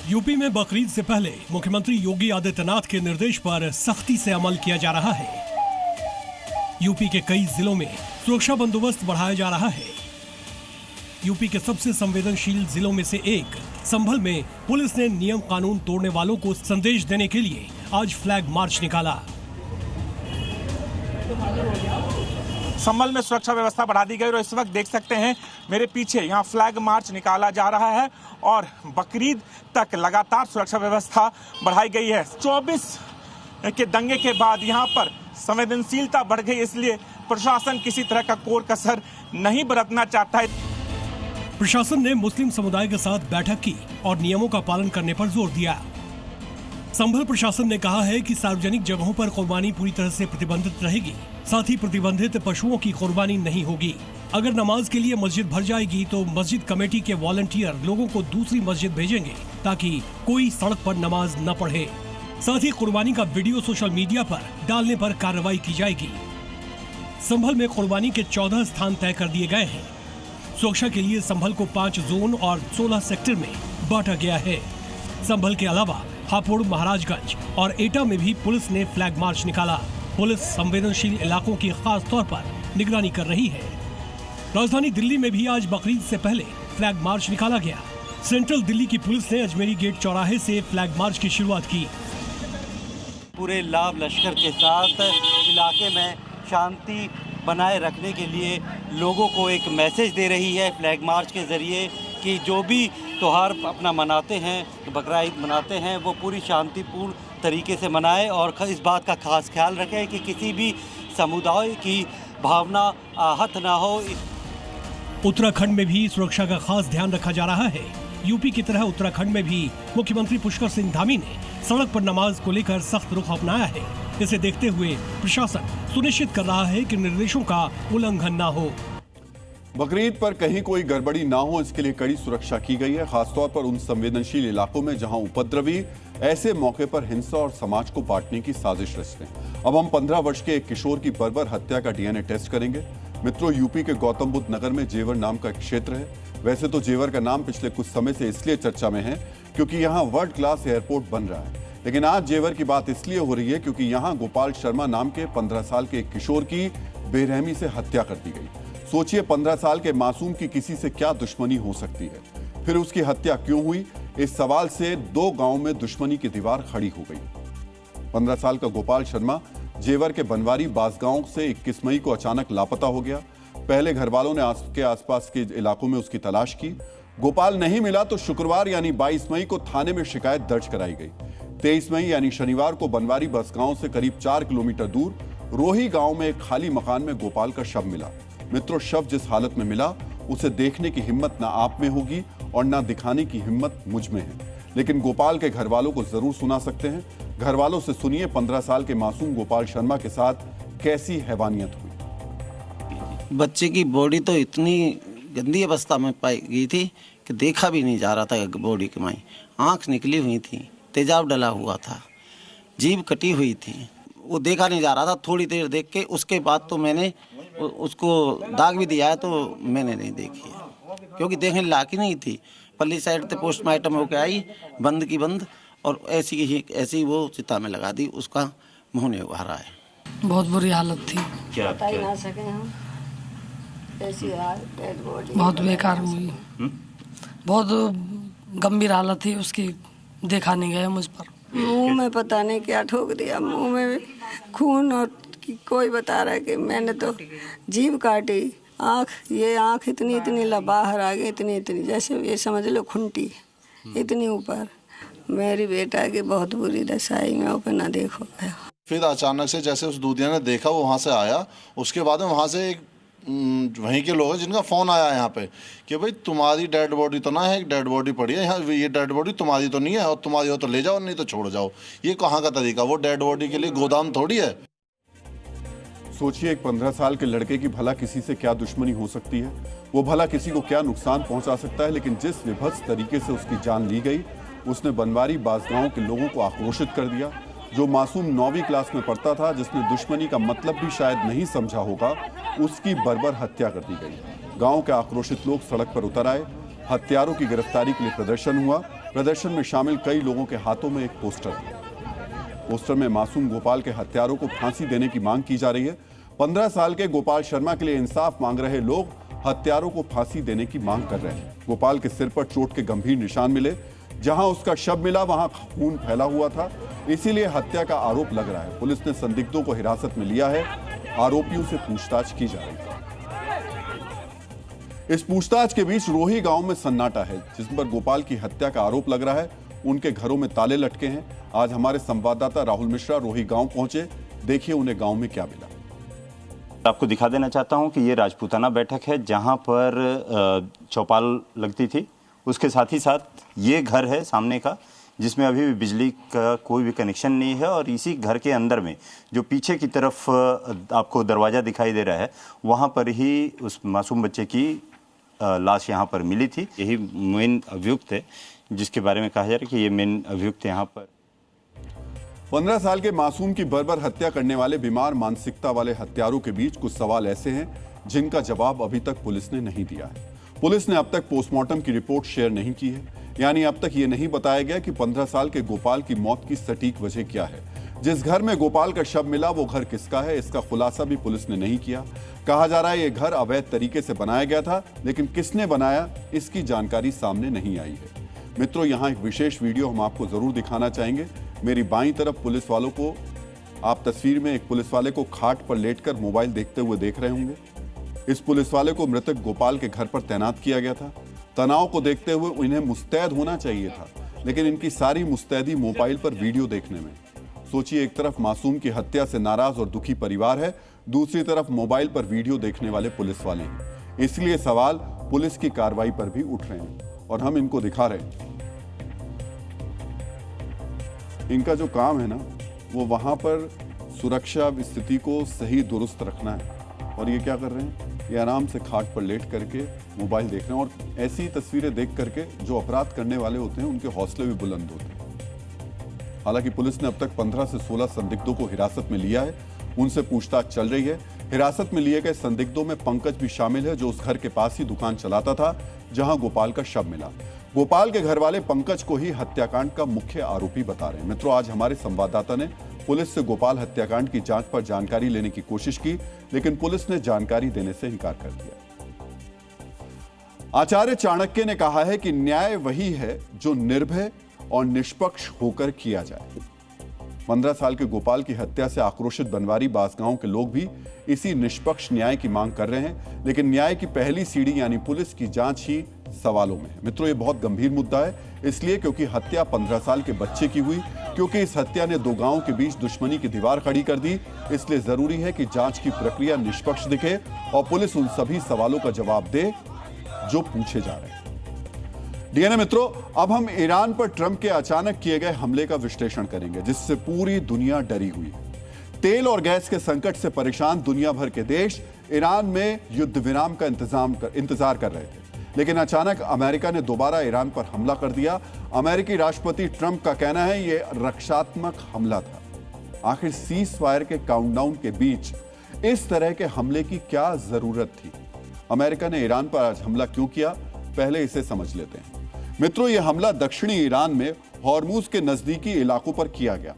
यूपी में बकरीद से पहले मुख्यमंत्री योगी आदित्यनाथ के निर्देश पर सख्ती से अमल किया जा रहा है। यूपी के कई जिलों में सुरक्षा बंदोबस्त बढ़ाया जा रहा है। यूपी के सबसे संवेदनशील जिलों में से एक संभल में पुलिस ने नियम कानून तोड़ने वालों को संदेश देने के लिए आज फ्लैग मार्च निकाला। संभल में सुरक्षा व्यवस्था बढ़ा दी गई और इस वक्त देख सकते हैं मेरे पीछे यहाँ फ्लैग मार्च निकाला जा रहा है और बकरीद तक लगातार सुरक्षा व्यवस्था बढ़ाई गई है। 24 के दंगे के बाद यहाँ पर संवेदनशीलता बढ़ गई, इसलिए प्रशासन किसी तरह का कोर कसर नहीं बरतना चाहता है। प्रशासन ने मुस्लिम समुदाय के साथ बैठक की और नियमों का पालन करने पर जोर दिया। संभल प्रशासन ने कहा है कि सार्वजनिक जगहों पर कुर्बानी पूरी तरह से प्रतिबंधित रहेगी, साथ ही प्रतिबंधित पशुओं की कुर्बानी नहीं होगी। अगर नमाज के लिए मस्जिद भर जाएगी तो मस्जिद कमेटी के वॉलंटियर लोगों को दूसरी मस्जिद भेजेंगे ताकि कोई सड़क पर नमाज न पढ़े। साथ ही कुर्बानी का वीडियो सोशल मीडिया पर डालने पर कार्रवाई की जाएगी। संभल में कुर्बानी के 14 स्थान तय कर दिए गए हैं। सुरक्षा के लिए संभल को 5 जोन और 16 सेक्टर में बांटा गया है। संभल के अलावा हापुड़, महाराजगंज और एटा में भी पुलिस ने फ्लैग मार्च निकाला। पुलिस संवेदनशील इलाकों की खास तौर पर निगरानी कर रही है। राजधानी दिल्ली में भी आज बकरीद से पहले फ्लैग मार्च निकाला गया। सेंट्रल दिल्ली की पुलिस ने अजमेरी गेट चौराहे से फ्लैग मार्च की शुरुआत की। पूरे लाभ लश्कर के साथ इलाके में शांति बनाए रखने के लिए लोगों को एक मैसेज दे रही है फ्लैग मार्च के जरिए कि जो भी त्योहार अपना मनाते हैं, बकरा ईद मनाते हैं, वो पूरी शांतिपूर्ण तरीके से मनाएं और इस बात का खास ख्याल रखें कि किसी भी समुदाय की भावना आहत ना हो। उत्तराखंड में भी सुरक्षा का खास ध्यान रखा जा रहा है। यूपी की तरह उत्तराखंड में भी मुख्यमंत्री पुष्कर सिंह धामी ने सड़क पर नमाज को लेकर सख्त रुख अपनाया है। इसे देखते हुए प्रशासन सुनिश्चित कर रहा है कि निर्देशों का उल्लंघन न हो। बकरीद पर कहीं कोई गड़बड़ी ना हो, इसके लिए कड़ी सुरक्षा की गई है, खासतौर पर उन संवेदनशील इलाकों में जहां उपद्रवी ऐसे मौके पर हिंसा और समाज को बांटने की साजिश रचते हैं। अब हम 15 वर्ष के एक किशोर की बर्बर हत्या का डीएनए टेस्ट करेंगे। मित्रों, यूपी के गौतम बुद्ध नगर में जेवर नाम का एक क्षेत्र है। वैसे तो जेवर का नाम पिछले कुछ समय से इसलिए चर्चा में है क्योंकि यहाँ वर्ल्ड क्लास एयरपोर्ट बन रहा है, लेकिन आज जेवर की बात इसलिए हो रही है क्योंकि यहाँ गोपाल शर्मा नाम के 15 साल के एक किशोर की बेरहमी से हत्या कर दी गई। सोचिए, 15 साल के मासूम की किसी से क्या दुश्मनी हो सकती है, फिर उसकी हत्या क्यों हुई? इस सवाल से 2 गांव में दुश्मनी की दीवार खड़ी हो गई। 15 साल का गोपाल शर्मा जेवर के बनवारी बासगांव से 21 मई को अचानक लापता हो गया। पहले घर वालों ने आसपास के इलाकों में उसकी तलाश की। गोपाल नहीं मिला तो शुक्रवार यानी 22 मई को थाने में शिकायत दर्ज कराई गई। 23 मई यानी शनिवार को बनवारी बासगांव से करीब 4 किलोमीटर दूर रोही गांव में एक खाली मकान में गोपाल का शव मिला। मित्रों, शव जिस हालत में मिला उसे देखने की हिम्मत ना आप में होगी और ना दिखाने की हिम्मत मुझ में है, लेकिन गोपाल के घर वालों को जरूर सुना सकते हैं। घर वालों से सुनिए 15 साल के मासूम गोपाल शर्मा के साथ कैसी हैवानियत हुई। बच्चे की बॉडी तो इतनी गंदी अवस्था में पाई गई थी कि देखा भी नहीं जा रहा था। बॉडी की माई आंख निकली हुई थी, तेजाब डला हुआ था, जीभ कटी हुई थी, वो देखा नहीं जा रहा था। थोड़ी देर देख के उसके बाद तो मैंने उसको दाग भी दिया है, तो मैंने नहीं देखी है क्योंकि देखने लायक ही नहीं थी। पल्ली साइड से पोस्टमार्टम होकर आई, बंद की बंद, और ऐसी वो चिता में लगा दी। उसका मुंह नहीं उभारा है। बहुत बुरी हालत थी, क्या बता ही ना सके हम। ऐसी बहुत बेकार हुई, बहुत गंभीर हालत थी उसकी, देखा नहीं गया मुझ पर। मुंह में पता नहीं क्या ठोक दिया, मुंह में खून, और कोई बता रहा है कि मैंने तो जीभ काटी। ये आँख इतनी बाहर आ गई, इतनी जैसे ये समझ लो खुंटी इतनी ऊपर। मेरी बेटा की बहुत बुरी दशाई में ऊपर ना देखो गया। फिर अचानक से जैसे उस दूधिया ने देखा, वो वहाँ से आया। उसके बाद में वहाँ से एक वहीं के लोग हैं जिनका फ़ोन आया यहाँ पे कि भाई तुम्हारी डेड बॉडी तो ना है, एक डेड बॉडी पड़ी है यहाँ, ये डेड बॉडी तुम्हारी तो नहीं है, और तुम्हारी हो तो ले जाओ, नहीं तो छोड़ जाओ। ये कहाँ का तरीका? वो डेड बॉडी के लिए गोदाम थोड़ी है। सोचिए, एक 15 साल के लड़के की भला किसी से क्या दुश्मनी हो सकती है, वो भला किसी को क्या नुकसान पहुंचा सकता है, लेकिन जिस विभत्स तरीके से उसकी जान ली गई, उसने बनवारी बासगांव के लोगों को आक्रोशित कर दिया। जो मासूम 9वीं क्लास में पढ़ता था, जिसने दुश्मनी का मतलब भी शायद नहीं समझा होगा, उसकी बर्बर हत्या कर दी गई। गांव के आक्रोशित लोग सड़क पर उतर आए। हत्यारों की गिरफ्तारी के लिए प्रदर्शन हुआ। प्रदर्शन में शामिल कई लोगों के हाथों में एक पोस्टर था। पोस्टर में मासूम गोपाल के हत्यारों को फांसी देने की मांग की जा रही है। 15 साल के गोपाल शर्मा के लिए इंसाफ मांग रहे लोग हत्यारों को फांसी देने की मांग कर रहे हैं। गोपाल के सिर पर चोट के गंभीर निशान मिले। जहां उसका शव मिला वहां खून फैला हुआ था, इसीलिए हत्या का आरोप लग रहा है। पुलिस ने संदिग्धों को हिरासत में लिया है। आरोपियों से पूछताछ की जा रही है। इस पूछताछ के बीच रोही गांव में सन्नाटा है, जिस पर गोपाल की हत्या का आरोप लग रहा है। उनके घरों में ताले लटके हैं। आज हमारे संवाददाता राहुल मिश्रा रोही गांव पहुंचे। देखिए उन्हें गांव में क्या मिला। आपको दिखा देना चाहता हूं कि ये राजपूताना बैठक है, जहां पर चौपाल लगती थी। उसके साथ ही साथ ये घर है सामने का, जिसमें अभी भी बिजली का कोई भी कनेक्शन नहीं है। और इसी घर के अंदर में जो पीछे की तरफ आपको दरवाज़ा दिखाई दे रहा है, वहाँ पर ही उस मासूम बच्चे की लाश यहाँ पर मिली थी। यही मेन अभियुक्त है, जिसके बारे में कहा जा रहा है कि ये मेन अभियुक्त यहाँ पर। 15 साल के मासूम की बर्बर हत्या करने वाले बीमार मानसिकता वाले हत्यारों के बीच कुछ सवाल ऐसे हैं जिनका जवाब अभी तक पुलिस ने नहीं दिया है। पुलिस ने अब तक पोस्टमार्टम की रिपोर्ट शेयर नहीं की है, यानी अब तक ये नहीं बताया गया कि 15 साल के गोपाल की मौत की सटीक वजह क्या है। जिस घर में गोपाल का शव मिला वो घर किसका है, इसका खुलासा भी पुलिस ने नहीं किया। कहा जा रहा है ये घर अवैध तरीके से बनाया गया था, लेकिन किसने बनाया इसकी जानकारी सामने नहीं आई है। मित्रों, यहाँ एक विशेष वीडियो हम आपको जरूर दिखाना चाहेंगे। मेरी बाईं तरफ पुलिस वालों को आप तस्वीर में एक पुलिस वाले को खाट पर लेटकर मोबाइल देखते हुए देख रहे होंगे। इस पुलिस वाले को मृतक गोपाल के घर पर तैनात किया गया था। तनाव को देखते हुए इन्हें मुस्तैद होना चाहिए था, लेकिन इनकी सारी मुस्तैदी मोबाइल पर वीडियो देखने में। सोचिए, एक तरफ मासूम की हत्या से नाराज और दुखी परिवार है, दूसरी तरफ मोबाइल पर वीडियो देखने वाले पुलिस वाले हैं। इसलिए सवाल पुलिस की कार्रवाई पर भी उठ रहे हैं और हम इनको दिखा रहे हैं। इनका जो काम है ना, वो वहां पर सुरक्षा स्थिति को सही दुरुस्त रखना है। और ये क्या कर रहे हैं? ये आराम से खाट पर लेट करके मोबाइल देख रहे हैं। और ऐसी तस्वीरें देख करके जो अपराध करने वाले होते हैं उनके हौसले भी बुलंद होते हैं। हालांकि पुलिस ने अब तक 15 से 16 संदिग्धों को हिरासत में लिया है, उनसे पूछताछ चल रही है। हिरासत में लिए गए संदिग्धों में पंकज भी शामिल है, जो उस घर के पास ही दुकान चलाता था जहां गोपाल का शव मिला। गोपाल के घर वाले पंकज को ही हत्याकांड का मुख्य आरोपी बता रहे हैं। मित्रों, आज हमारे संवाददाता ने पुलिस से गोपाल हत्याकांड की जांच पर जानकारी लेने की कोशिश की, लेकिन पुलिस ने जानकारी देने से इनकार कर दिया। आचार्य चाणक्य ने कहा है कि न्याय वही है जो निर्भय और निष्पक्ष होकर किया जाए। 15 साल के गोपाल की हत्या से आक्रोशित बनवारी बांसगांव के लोग भी इसी निष्पक्ष न्याय की मांग कर रहे हैं, लेकिन न्याय की पहली सीढ़ी यानी पुलिस की जांच ही सवालों में है। मित्रों, ये बहुत गंभीर मुद्दा है, इसलिए क्योंकि हत्या 15 साल के बच्चे की हुई, क्योंकि इस हत्या ने दो गांवों के बीच दुश्मनी की दीवार खड़ी कर दी। इसलिए जरूरी है कि जांच की प्रक्रिया निष्पक्ष दिखे और पुलिस उन सभी सवालों का जवाब दे जो पूछे जा रहे हैं। डीएनए मित्रों, अब हम ईरान पर ट्रंप के अचानक किए गए हमले का विश्लेषण करेंगे, जिससे पूरी दुनिया डरी हुई है। तेल और गैस के संकट से परेशान दुनिया भर के देश ईरान में युद्ध विराम का इंतजार कर रहे थे, लेकिन अचानक अमेरिका ने दोबारा ईरान पर हमला कर दिया। अमेरिकी राष्ट्रपति ट्रंप का कहना है यह रक्षात्मक हमला था। आखिर सीज फायर के काउंटडाउन के बीच इस तरह के हमले की क्या जरूरत थी? अमेरिका ने ईरान पर आज हमला क्यों किया, पहले इसे समझ लेते हैं। मित्रों, यह हमला दक्षिणी ईरान में हॉर्मुज के नजदीकी इलाकों पर किया गया।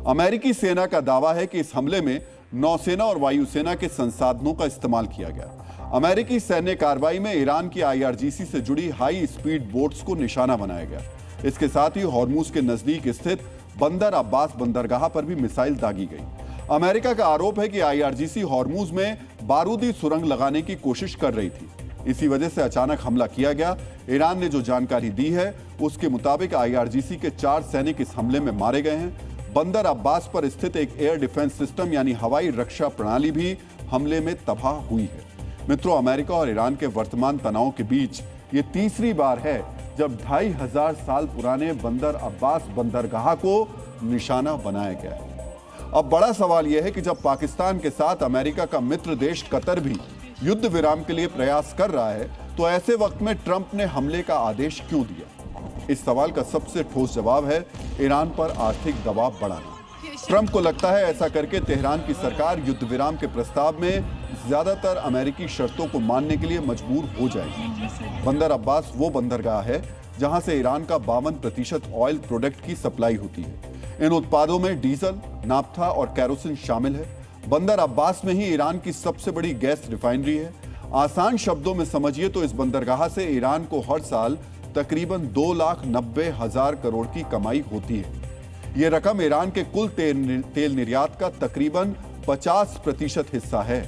अमेरिकी सेना का दावा है कि इस हमले में नौसेना और वायुसेना के संसाधनों का इस्तेमाल किया गया। अमेरिकी सैन्य कार्रवाई में ईरान की IRGC से जुड़ी हाई स्पीड बोट्स को निशाना बनाया गया। इसके साथ ही हॉर्मुज के नजदीक स्थित बंदर अब्बास बंदरगाह पर भी मिसाइल दागी गई। अमेरिका का आरोप है कि IRGC हॉर्मुज में बारूदी सुरंग लगाने की कोशिश कर रही थी। इसी वजह से अचानक हमला किया गया। ईरान ने जो जानकारी दी है उसके मुताबिक IRGC के 4 सैनिक इस हमले में मारे गए हैं। बंदर अब्बास पर स्थित एक एयर डिफेंस सिस्टम यानी हवाई रक्षा प्रणाली भी हमले में तबाह हुई है। मित्रों, अमेरिका और ईरान के वर्तमान तनाव के बीच ये तीसरी बार है जब 2500 साल पुराने बंदर अब्बास बंदरगाह को निशाना बनाया गया है। अब बड़ा सवाल यह है कि जब पाकिस्तान के साथ अमेरिका का मित्र देश कतर भी युद्ध विराम के लिए प्रयास कर रहा है, तो ऐसे वक्त में ट्रंप ने हमले का आदेश क्यों दिया? इस सवाल का सबसे ठोस जवाब है ईरान पर आर्थिक दबाव बढ़ाना। ट्रंप को लगता है ऐसा करके तेहरान की सरकार युद्ध विराम के प्रस्ताव में ज्यादातर अमेरिकी शर्तों को मानने के लिए मजबूर हो जाएगी। बंदर अब्बास वो बंदरगाह है जहां से ईरान का 52% ऑयल प्रोडक्ट की सप्लाई होती है। इन उत्पादों में डीजल, नाफ्था और कैरोसिन शामिल है। बंदर अब्बास में ही ईरान की सबसे बड़ी गैस रिफाइनरी है। आसान शब्दों में समझिए तो इस बंदरगाह से ईरान को हर साल तकरीबन 2,90,000 करोड़ की कमाई होती है। यह रकम ईरान के कुल तेल निर्यात का तकरीबन 50% हिस्सा है।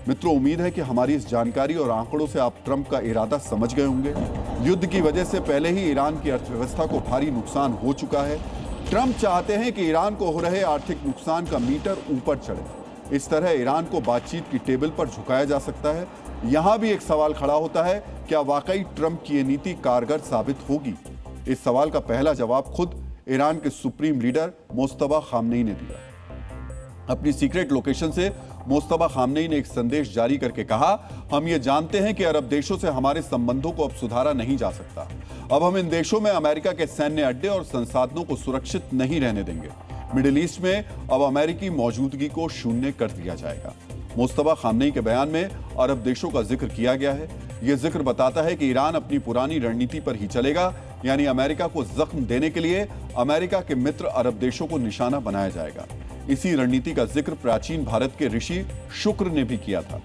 मित्रों, उम्मीद है कि हमारी इस जानकारी और आंकड़ों से आप ट्रंप का इरादा समझ गए होंगे। युद्ध की वजह से पहले ही ईरान की अर्थव्यवस्था को भारी नुकसान हो चुका है। ट्रंप चाहते हैं कि ईरान को हो रहे आर्थिक नुकसान का मीटर ऊपर चढ़े। इस तरह ईरान को बातचीत की टेबल पर झुकाया जा सकता है। यहां भी एक सवाल खड़ा होता है, क्या वाकई ट्रंप की यह नीति कारगर साबित होगी? इस सवाल का पहला जवाब खुद ईरान के सुप्रीम लीडर मोस्तफा खामनेई ने दिया। अपनी सीक्रेट लोकेशन से मोस्तफा खामनेई ने एक संदेश जारी करके कहा, हम ये जानते हैं कि अरब देशों से हमारे संबंधों को अब सुधारा नहीं जा सकता। अब हम इन देशों में अमेरिका के सैन्य अड्डे और संसाधनों को सुरक्षित नहीं रहने देंगे। मिडिल ईस्ट में अब अमेरिकी मौजूदगी को शून्य कर दिया जाएगा। मोस्तफा खामनेई के बयान में अरब देशों का जिक्र किया गया है। यह जिक्र बताता है कि ईरान अपनी पुरानी रणनीति पर ही चलेगा, यानी अमेरिका को जख्म देने के लिए अमेरिका के मित्र अरब देशों को निशाना बनाया जाएगा। इसी रणनीति का जिक्र प्राचीन भारत के ऋषि शुक्र ने भी किया था।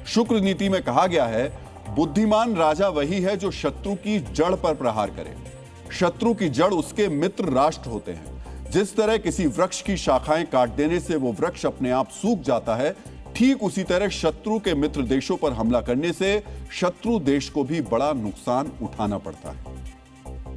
शुक्र नीति में कहा गया है, बुद्धिमान राजा वही है जो शत्रु की जड़ पर प्रहार करे। शत्रु की जड़ उसके मित्र राष्ट्र होते हैं। जिस तरह किसी वृक्ष की शाखाएं काट देने से वो वृक्ष अपने आप सूख जाता है, ठीक उसी तरह शत्रु के मित्र देशों पर हमला करने से शत्रु देश को भी बड़ा नुकसान उठाना पड़ता है।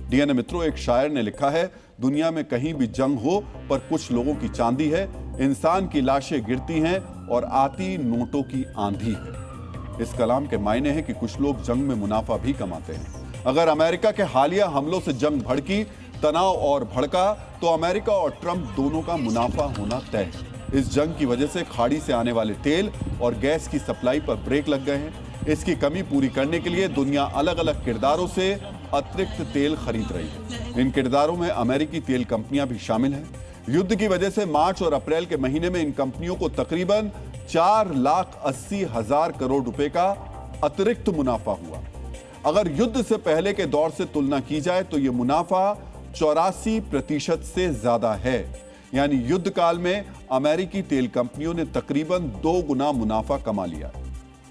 डीएनए मित्रों, एक शायर ने लिखा है, दुनिया में कहीं भी जंग हो पर कुछ लोगों की चांदी है, इंसान की लाशें गिरती हैं और आती नोटों की आंधी है। इस कलाम के मायने हैं कि कुछ लोग जंग में मुनाफा भी कमाते हैं। अगर अमेरिका के हालिया हमलों से जंग भड़की, तनाव और भड़का, तो अमेरिका और ट्रंप दोनों का मुनाफा होना तय है। इस जंग की वजह से खाड़ी से आने वाले तेल और गैस की सप्लाई पर ब्रेक लग गए हैं। इसकी कमी पूरी करने के लिए दुनिया अलग अलग किरदारों से अतिरिक्त तेल खरीद रही है। इन किरदारों में अमेरिकी तेल कंपनियां भी शामिल हैं। युद्ध की वजह से मार्च और अप्रैल के महीने में इन कंपनियों को तकरीबन 4,80,000 करोड़ रुपए का अतिरिक्त मुनाफा हुआ। अगर युद्ध से पहले के दौर से तुलना की जाए तो यह मुनाफा 84% से ज्यादा है। यानी युद्ध काल में अमेरिकी तेल कंपनियों ने तकरीबन 2 गुना मुनाफा कमा लिया।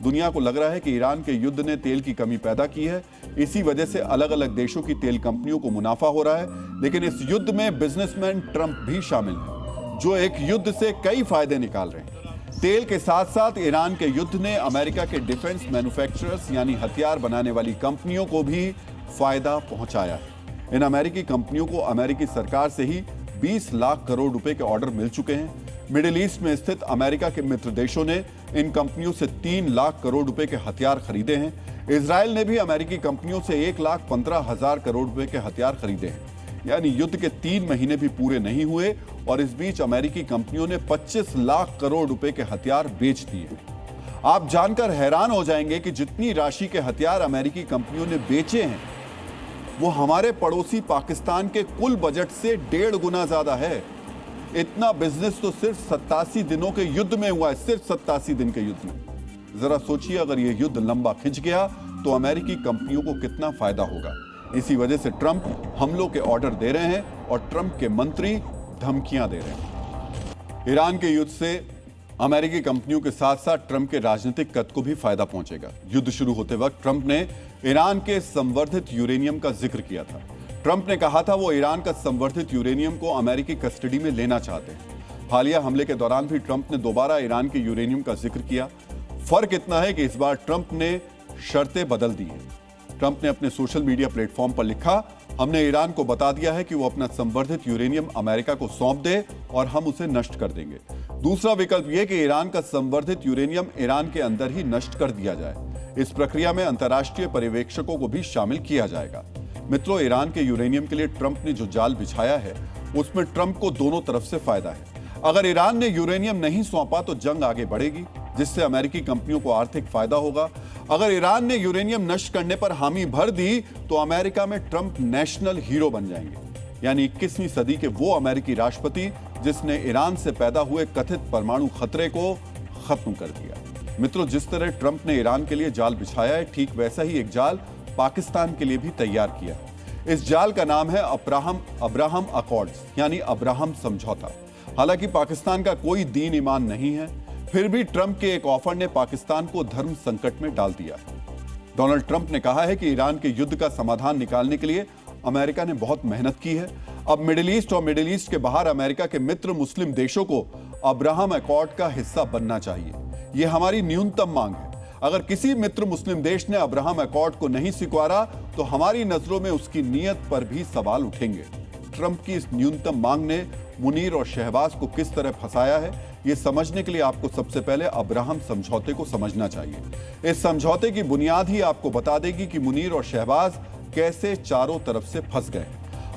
दुनिया को लग रहा है कि ईरान के युद्ध ने तेल की कमी पैदा की है। इसी वजह से अलग अलग देशों की तेल कंपनियों को मुनाफा हो रहा है। लेकिन इस युद्ध में बिजनेसमैन ट्रंप भी शामिल है, जो एक युद्ध से कई फायदे निकाल रहे हैं। तेल के साथ साथ ईरान के युद्ध ने अमेरिका के डिफेंस मैन्युफैक्चरर्स यानी हथियार बनाने वाली कंपनियों को भी फायदा पहुंचाया है। इन अमेरिकी कंपनियों को अमेरिकी सरकार से ही 20 लाख करोड़ रुपए के ऑर्डर मिल चुके हैं। मिडिल ईस्ट में स्थित अमेरिका के मित्र देशों ने इन कंपनियों से 3 लाख करोड़ रुपए के हथियार खरीदे हैं। इजराइल ने भी अमेरिकी कंपनियों से 1,15,000 करोड़ रुपए के हथियार खरीदे हैं। यानी युद्ध के 3 महीने भी पूरे नहीं हुए और इस बीच अमेरिकी कंपनियों ने 25 लाख करोड़ रुपए के हथियार बेच दिए। आप जानकर हैरान हो जाएंगे कि जितनी राशि के हथियार अमेरिकी कंपनियों ने बेचे हैं, वो हमारे पड़ोसी पाकिस्तान के कुल बजट से 1.5 गुना ज्यादा है। इतना बिजनेस तो सिर्फ 87 दिनों के युद्ध में हुआ है, सिर्फ 87 दिन के युद्ध में। जरा सोचिए, अगर यह युद्ध लंबा खिंच गया तो अमेरिकी कंपनियों को कितना फायदा होगा। इसी वजह से ट्रंप हमलों के ऑर्डर दे रहे हैं और ट्रंप के मंत्री धमकियां दे रहे हैं। ईरान के युद्ध से अमेरिकी कंपनियों के साथ साथ ट्रंप के राजनीतिक कद को भी फायदा पहुंचेगा। युद्ध शुरू होते वक्त ट्रंप ने ईरान के संवर्धित यूरेनियम का जिक्र किया था। ट्रंप ने कहा था वो ईरान का संवर्धित यूरेनियम को अमेरिकी कस्टडी में लेना चाहते हैं। हालिया हमले के दौरान भी ट्रंप ने दोबारा ईरान के यूरेनियम का जिक्र किया। फर्क इतना है कि इस बार ट्रंप ने शर्तें बदल दी हैं। ट्रंप ने अपने सोशल मीडिया प्लेटफॉर्म पर लिखा, हमने ईरान को बता दिया है कि वो अपना संवर्धित यूरेनियम अमेरिका को सौंप दे और हम उसे नष्ट कर देंगे। दूसरा विकल्प यह कि ईरान का संवर्धित यूरेनियम ईरान के अंदर ही नष्ट कर दिया जाए। इस प्रक्रिया में अंतर्राष्ट्रीय पर्यवेक्षकों को भी शामिल किया जाएगा। मित्रों, ईरान के यूरेनियम के लिए ट्रंप ने जो जाल बिछाया है, उसमें ट्रंप को दोनों तरफ से फायदा है। अगर ईरान ने यूरेनियम नहीं सौंपा तो जंग आगे बढ़ेगी, जिससे अमेरिकी कंपनियों को आर्थिक फायदा होगा। अगर ईरान ने यूरेनियम नष्ट करने पर हामी भर दी तो अमेरिका में ट्रंप नेशनल हीरो बन जाएंगे। यानी 21वीं सदी के वो अमेरिकी राष्ट्रपति जिसने ईरान से पैदा हुए कथित परमाणु खतरे को खत्म कर दिया। मित्रों, जिस तरह ट्रंप ने ईरान के लिए जाल बिछाया है, ठीक वैसा ही एक जाल पाकिस्तान के लिए भी तैयार किया है। इस जाल का नाम है अब्राहम अकॉर्ड्स, यानी अब्राहम समझौता। हालांकि पाकिस्तान का कोई दीन ईमान नहीं है, फिर भी ट्रंप के एक ऑफर ने पाकिस्तान को धर्म संकट में डाल दिया। डोनाल्ड ट्रंप ने कहा है कि ईरान के युद्ध का समाधान निकालने के लिए अमेरिका ने बहुत मेहनत की है। अब मिडिल ईस्ट और मिडिल ईस्ट के बाहर अमेरिका के मित्र मुस्लिम देशों को अब्राहम अकॉर्ड का हिस्सा बनना चाहिए। यह हमारी न्यूनतम मांग है। अगर किसी मित्र मुस्लिम देश ने अब्राहम अकॉर्ड को नहीं स्वीकारा तो हमारी नजरों में उसकी नीयत पर भी सवाल उठेंगे। ट्रंप की इस न्यूनतम मांग ने मुनीर और शहबाज को किस तरह फंसाया है, यह समझने के लिए आपको सबसे पहले अब्राहम समझौते को समझना चाहिए। इस समझौते की बुनियाद ही आपको बता देगी कि मुनीर और शहबाज कैसे चारों तरफ से फंस गए।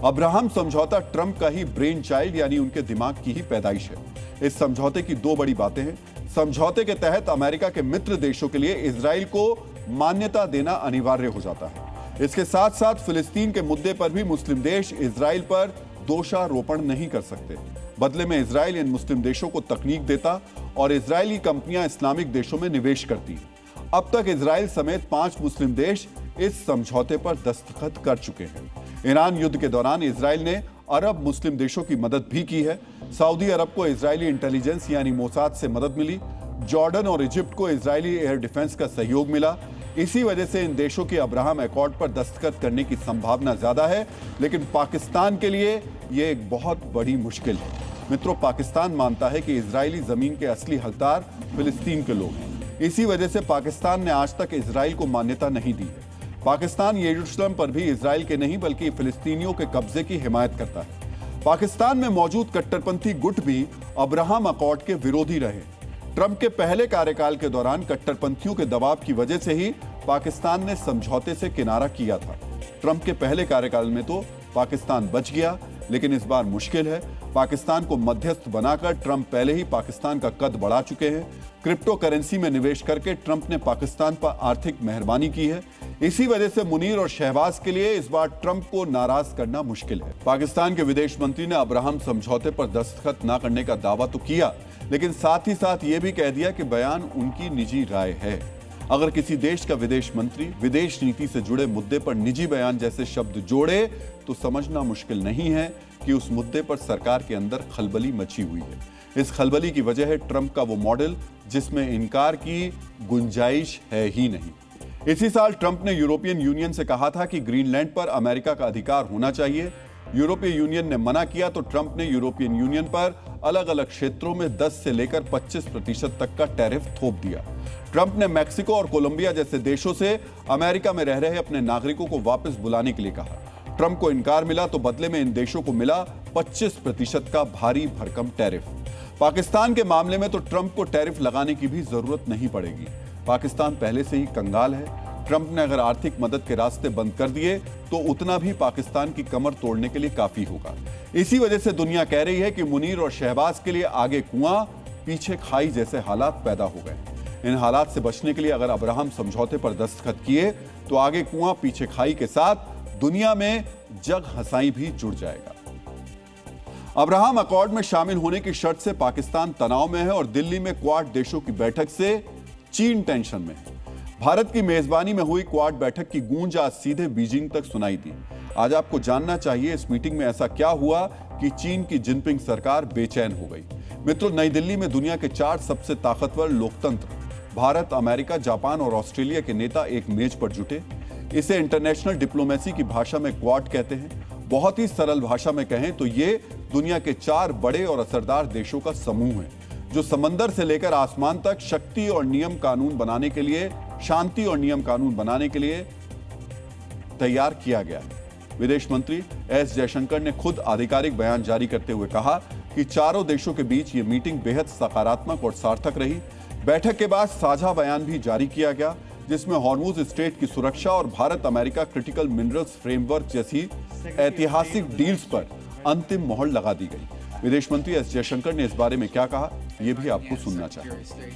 अब्राहम समझौता ट्रंप का ही ब्रेन चाइल्ड यानी उनके दिमाग की ही पैदाइश है। इस समझौते की दो बड़ी बातें हैं। समझौते के तहत अमेरिका के मित्र देशों के लिए इजराइल को मान्यता देना अनिवार्य हो जाता है। इसके साथ साथ फिलिस्तीन के मुद्दे पर भी मुस्लिम देश इजराइल पर दोषारोपण नहीं कर सकते। बदले में इजराइल इन मुस्लिम देशों को तकनीक देता और इजरायली कंपनियां इस्लामिक देशों में निवेश करती। अब तक इजराइल समेत 5 मुस्लिम देश इस समझौते पर दस्तखत कर चुके हैं। ईरान युद्ध के दौरान इजराइल ने अरब मुस्लिम देशों की मदद भी की है। सऊदी अरब को इजरायली इंटेलिजेंस यानी मोसाद से मदद मिली। जॉर्डन और इजिप्ट को इजरायली एयर डिफेंस का सहयोग मिला। इसी वजह से इन देशों की अब्राहम अकॉर्ड पर दस्तखत करने की संभावना ज्यादा है, लेकिन पाकिस्तान के लिए यह एक बहुत बड़ी मुश्किल है। मित्रों, पाकिस्तान मानता है कि इजरायली जमीन के असली हकदार फिलिस्तीन के लोग हैं। इसी वजह से पाकिस्तान ने आज तक इजराइल को मान्यता नहीं दी है। पाकिस्तान यरूशलेम पर भी इजराइल के नहीं बल्कि फिलिस्तीनियों के कब्जे की हिमायत करता है। पाकिस्तान में मौजूद कट्टरपंथी गुट भी अब्राहम अकॉर्ड के विरोधी रहे। ट्रंप के पहले कार्यकाल के दौरान कट्टरपंथियों के दबाव की वजह से ही पाकिस्तान ने समझौते से किनारा किया था। ट्रंप के पहले कार्यकाल में तो पाकिस्तान बच गया, लेकिन इस बार मुश्किल है। पाकिस्तान को मध्यस्थ बनाकर ट्रंप पहले ही पाकिस्तान का कद बढ़ा चुके हैं। क्रिप्टो करेंसी में निवेश करके ट्रंप ने पाकिस्तान पर आर्थिक मेहरबानी की है। इसी वजह से मुनीर और शहबाज के लिए इस बार ट्रंप को नाराज करना मुश्किल है। पाकिस्तान के विदेश मंत्री ने अब्राहम समझौते पर दस्तखत न करने का दावा तो किया, लेकिन साथ ही साथ यह भी कह दिया कि बयान उनकी निजी राय है। अगर किसी देश का विदेश मंत्री विदेश नीति से जुड़े मुद्दे पर निजी बयान जैसे शब्द जोड़े तो समझना मुश्किल नहीं है कि उस मुद्दे पर सरकार के अंदर खलबली मची हुई है। इस खलबली की वजह है ट्रंप का वो मॉडल जिसमें इनकार की गुंजाइश है ही नहीं। इसी साल ट्रंप ने यूरोपियन यूनियन से कहा था कि ग्रीनलैंड पर अमेरिका का अधिकार होना चाहिए। यूरोपीय यूनियन ने मना किया तो ट्रंप ने यूरोपियन यूनियन पर अलग अलग क्षेत्रों में 10 से लेकर 25% तक का टैरिफ थोप दिया। ट्रंप ने मैक्सिको और कोलंबिया जैसे देशों से अमेरिका में रह रहे अपने नागरिकों को वापस बुलाने के लिए कहा। ट्रंप को इनकार मिला तो बदले में इन देशों को मिला 25% का भारी भरकम टैरिफ। पाकिस्तान के मामले में तो ट्रंप को टैरिफ लगाने की भी जरूरत नहीं पड़ेगी। पाकिस्तान पहले से ही कंगाल है। ट्रंप ने अगर आर्थिक मदद के रास्ते बंद कर दिए तो उतना भी पाकिस्तान की कमर तोड़ने के लिए काफी होगा। इसी वजह से दुनिया कह रही है कि मुनीर और शहबाज के लिए आगे कुआं पीछे खाई जैसे हालात पैदा हो गए। इन हालात से बचने के लिए अगर अब्राहम समझौते पर दस्तखत किए तो आगे कुआं पीछे खाई के साथ दुनिया में जग हंसाई भी जुड़ जाएगा। अब्राहम अकॉर्ड में शामिल होने की शर्त से पाकिस्तान तनाव में है और दिल्ली में क्वाड देशों की बैठक से चीन टेंशन में है। भारत की मेजबानी में हुई क्वाड बैठक की गूंज आज सीधे बीजिंग तक सुनाई दी। आज आपको जानना चाहिए इस मीटिंग में ऐसा क्या हुआ कि चीन की जिनपिंग सरकार बेचैन हो गई। मित्रों, नई दिल्ली में दुनिया के 4 सबसे ताकतवर लोकतंत्र भारत, अमेरिका, जापान और ऑस्ट्रेलिया के नेता एक मेज पर जुटे। इसे इंटरनेशनल डिप्लोमेसी की भाषा में क्वाड कहते हैं। बहुत ही सरल भाषा में कहें तो ये दुनिया के 4 बड़े और असरदार देशों का समूह है जो समंदर से लेकर आसमान तक शक्ति और नियम कानून बनाने के लिए, शांति और नियम कानून बनाने के लिए तैयार किया गया है। विदेश मंत्री एस जयशंकर ने खुद आधिकारिक बयान जारी करते हुए कहा कि चारों देशों के बीच ये मीटिंग बेहद सकारात्मक और सार्थक रही। बैठक के बाद साझा बयान भी जारी किया गया जिसमें हॉर्मुज स्ट्रेट की सुरक्षा और Bharat America critical minerals framework जैसी ऐतिहासिक डील्स पर अंतिम मोहर लगा दी गई। विदेश मंत्री एस जयशंकर ने इस बारे में क्या कहा, यह भी आपको सुनना चाहिए।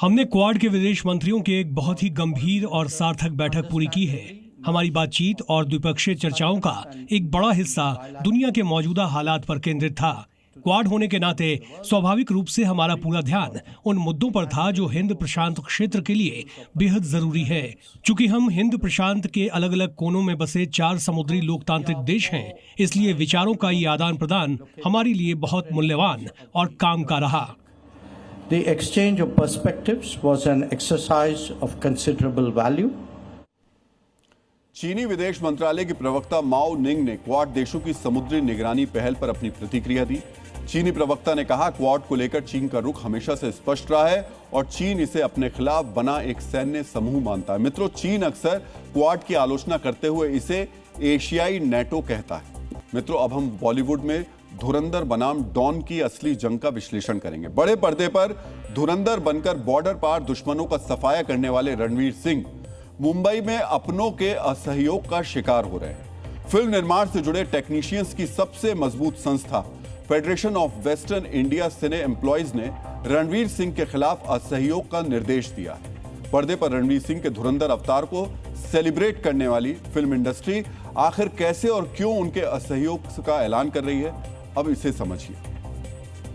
हमने क्वाड के विदेश मंत्रियों की एक बहुत ही गंभीर और सार्थक बैठक पूरी की है। हमारी बातचीत और द्विपक्षीय चर्चाओं का एक बड़ा हिस्सा दुनिया के मौजूदा हालात पर केंद्रित था। क्वाड होने के नाते स्वाभाविक रूप से हमारा पूरा ध्यान उन मुद्दों पर था जो हिंद प्रशांत क्षेत्र के लिए बेहद जरूरी है। चूंकि हम हिंद प्रशांत के अलग अलग कोनों में बसे 4 समुद्री लोकतांत्रिक देश हैं, इसलिए विचारों का ये आदान प्रदान हमारे लिए बहुत मूल्यवान और काम का रहा। The exchange of perspectives was an exercise of considerable value. चीनी विदेश मंत्रालय की प्रवक्ता माओ निंग ने क्वाड देशों की समुद्री निगरानी पहल पर अपनी प्रतिक्रिया दी। चीनी प्रवक्ता ने कहा, क्वाड को लेकर चीन का रुख हमेशा से स्पष्ट रहा है और चीन इसे अपने खिलाफ बना एक सैन्य समूह मानता है। मित्रों, चीन अक्सर क्वाड की आलोचना करते हुए इसे एशियाई नेटो कहता है। मित्रों, अब हम बॉलीवुड में धुरंधर बनाम डॉन की असली जंग का विश्लेषण करेंगे। बड़े पर्दे पर धुरंधर बनकर बॉर्डर पार दुश्मनों का सफाया करने वाले रणवीर सिंह मुंबई में अपनों के असहयोग का शिकार हो रहे हैं। फिल्म निर्माण से जुड़े टेक्नीशियंस की सबसे मजबूत संस्था federation of western India cine employees ने रणवीर सिंह के खिलाफ असहयोग का निर्देश दिया है। पर्दे पर रणवीर सिंह के धुरंधर अवतार को सेलिब्रेट करने वाली फिल्म इंडस्ट्री आखिर कैसे और क्यों उनके असहयोग का ऐलान कर रही है, अब इसे समझिए।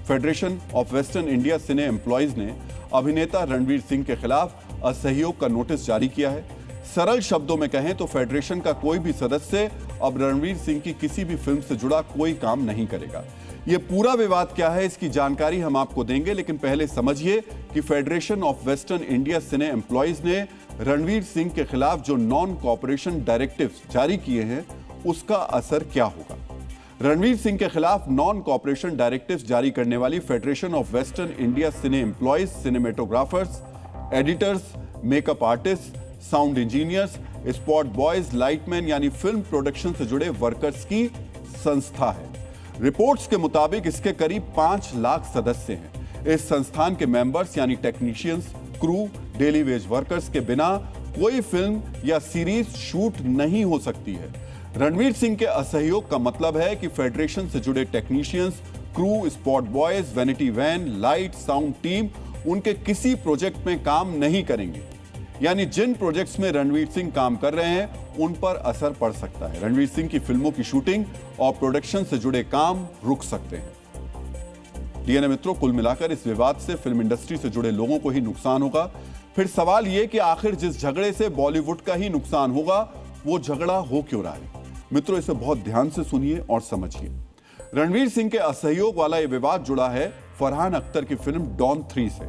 Federation of western India cine employees ने अभिनेता रणवीर सिंह के खिलाफ असहयोग का नोटिस जारी किया है। सरल शब्दों में कहें तो फेडरेशन का कोई भी सदस्य अब रणवीर सिंह की किसी भी फिल्म से जुड़ा कोई काम नहीं करेगा। यह पूरा विवाद क्या है, इसकी जानकारी हम आपको देंगे, लेकिन पहले समझिए कि federation of western India cine employees ने रणवीर सिंह के खिलाफ जो नॉन कॉपरेशन डायरेक्टिव्स जारी किए हैं उसका असर क्या होगा। रणवीर सिंह के खिलाफ नॉन कॉपरेशन डायरेक्टिव्स जारी करने वाली federation of western India cine employees cinematographers, editors, makeup artist, sound engineers, spot boys, lightman यानी फिल्म प्रोडक्शन से जुड़े वर्कर्स की संस्था है। रिपोर्ट्स के मुताबिक इसके करीब 5 लाख सदस्य हैं। इस संस्थान के मेंबर्स यानी technicians, crew, daily veg workers के बिना कोई फिल्म या सीरीज शूट नहीं हो सकती है। रणवीर सिंह के असहयोग का मतलब है कि फेडरेशन से जुड़े technicians, crew, spot boys, vanity van, light, sound team उनके किसी प्रोजेक्ट में काम नहीं करेंगे। यानी जिन प्रोजेक्ट्स में रणवीर सिंह काम कर रहे हैं उन पर असर पड़ सकता है। रणवीर सिंह की फिल्मों की शूटिंग और प्रोडक्शन से जुड़े काम रुक सकते हैं। डीएनए मित्रों, कुल मिलाकर इस विवाद से फिल्म इंडस्ट्री से जुड़े लोगों को ही नुकसान होगा। फिर सवाल यह कि आखिर जिस झगड़े से बॉलीवुड का ही नुकसान होगा वो झगड़ा हो क्यों रहा है। मित्रों, इसे बहुत ध्यान से सुनिए और समझिए। रणवीर सिंह के असहयोग वाला यह विवाद जुड़ा है फरहान अख्तर की फिल्म डॉन 3 से।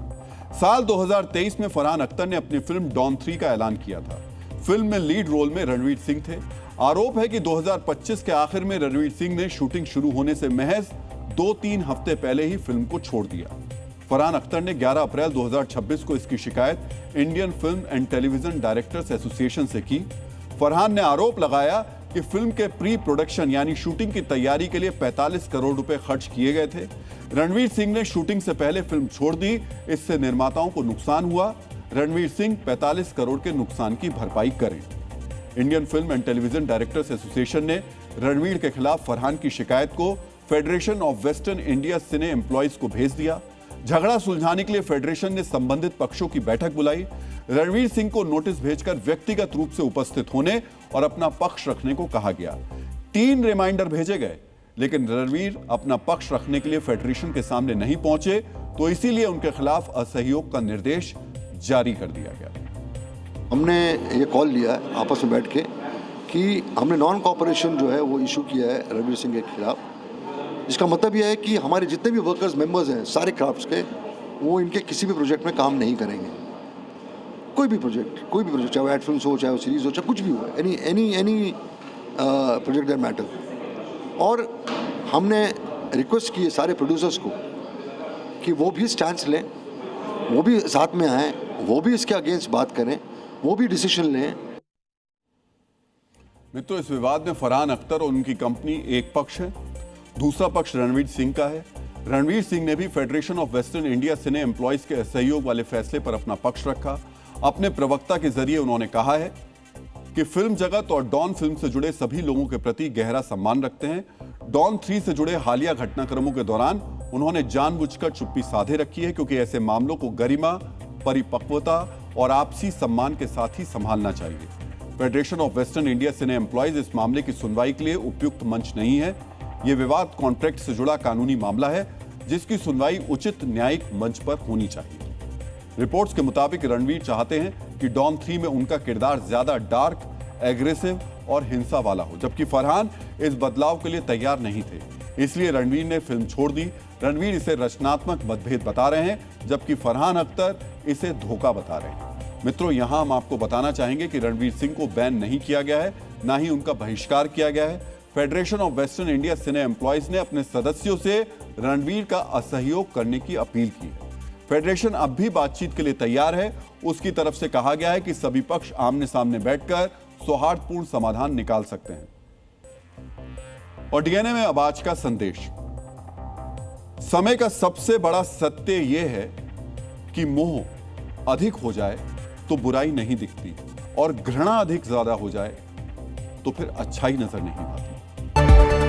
साल 2023 में फरहान अख्तर ने अपनी फिल्म डॉन 3 का ऐलान किया था। फिल्म में लीड रोल में रणवीर सिंह थे। आरोप है कि 2025 के आखिर में रणवीर सिंह ने शूटिंग शुरू होने से महज 2-3 हफ्ते पहले ही फिल्म को छोड़ दिया। फरहान अख्तर ने 11 अप्रैल 2026 को इसकी शिकायत Indian film and television directors association से की। फरहान ने आरोप लगाया कि फिल्म के प्री प्रोडक्शन यानी शूटिंग की तैयारी के लिए 45 करोड़ रुपए खर्च किए गए थे। रणवीर सिंह ने शूटिंग से पहले फिल्म छोड़ दी, इससे निर्माताओं को नुकसान हुआ। रणवीर सिंह 45 करोड़ के नुकसान की भरपाई करें। Indian film and television directors association ने रणवीर के खिलाफ फरहान की शिकायत को federation of western India cine employees को भेज दिया। झगड़ा सुलझाने के लिए फेडरेशन ने संबंधित पक्षों की बैठक बुलाई। रणवीर सिंह को नोटिस भेजकर व्यक्तिगत रूप से उपस्थित होने और अपना पक्ष रखने को कहा गया। 3 रिमाइंडर भेजे गए, लेकिन रणवीर अपना पक्ष रखने के लिए फेडरेशन के सामने नहीं पहुंचे, तो इसीलिए उनके खिलाफ असहयोग का निर्देश जारी कर दिया गया। हमने ये कॉल लिया है आपस में बैठ के कि हमने नॉन कॉपरेशन जो है वो इशू किया है रणवीर सिंह के खिलाफ। इसका मतलब यह है कि हमारे जितने भी वर्कर्स मेंबर्स हैं सारे क्राफ्ट्स के, वो इनके किसी भी प्रोजेक्ट में काम नहीं करेंगे। कोई भी प्रोजेक्ट, चाहे वो एड फिल्म हो, चाहे वो सीरीज हो, चाहे कुछ भी हो, एनी प्रोजेक्ट दैट मैटर। और हमने रिक्वेस्ट की है सारे प्रोड्यूसर्स को कि वो भी स्टैंड लें, वो भी साथ में आएँ, वो भी इसके अगेंस्ट बात करें, वो भी डिसीजन लें। मित्रों, इस विवाद में फरहान अख्तर और उनकी कंपनी एक पक्ष है, दूसरा पक्ष रणवीर सिंह का है। रणवीर सिंह ने भी federation of western India cine employees के सहयोग वाले फैसले पर अपना पक्ष रखा। अपने प्रवक्ता के जरिए उन्होंने कहा है कि फिल्म जगत और डॉन फिल्म से जुड़े सभी लोगों के प्रति गहरा सम्मान रखते हैं। डॉन 3 से जुड़े हालिया घटनाक्रमों के दौरान उन्होंने जानबूझकर चुप्पी साधे रखी है, क्योंकि ऐसे मामलों को गरिमा, परिपक्वता और आपसी सम्मान के साथ ही संभालना चाहिए। Federation of western India cine employees इस मामले की सुनवाई के लिए उपयुक्त मंच नहीं है। यह विवाद कॉन्ट्रैक्ट से जुड़ा कानूनी मामला है, जिसकी सुनवाई उचित न्यायिक मंच पर होनी चाहिए। रिपोर्ट्स के मुताबिक रणवीर चाहते हैं कि डॉन 3 में उनका किरदार ज्यादा डार्क, एग्रेसिव और हिंसा वाला हो, जबकि फरहान इस बदलाव के लिए तैयार नहीं थे। इसलिए रणवीर ने फिल्म छोड़ दी। रणवीर इसे रचनात्मक मतभेद बता रहे हैं, जबकि फरहान अख्तर इसे धोखा बता रहे हैं। मित्रों, यहां हम आपको बताना चाहेंगे कि रणवीर सिंह को बैन नहीं किया गया है, ना ही उनका बहिष्कार किया गया है। Federation of western India cine employees ने अपने सदस्यों से रणवीर का असहयोग करने की अपील की है। फेडरेशन अब भी बातचीत के लिए तैयार है। उसकी तरफ से कहा गया है कि सभी पक्ष आमने सामने बैठकर सौहार्दपूर्ण समाधान निकाल सकते हैं। और डीएनए में अब आज का संदेश। समय का सबसे बड़ा सत्य यह है कि मोह अधिक हो जाए तो बुराई नहीं दिखती, और घृणा अधिक ज्यादा हो जाए तो फिर अच्छाई नजर नहीं आती।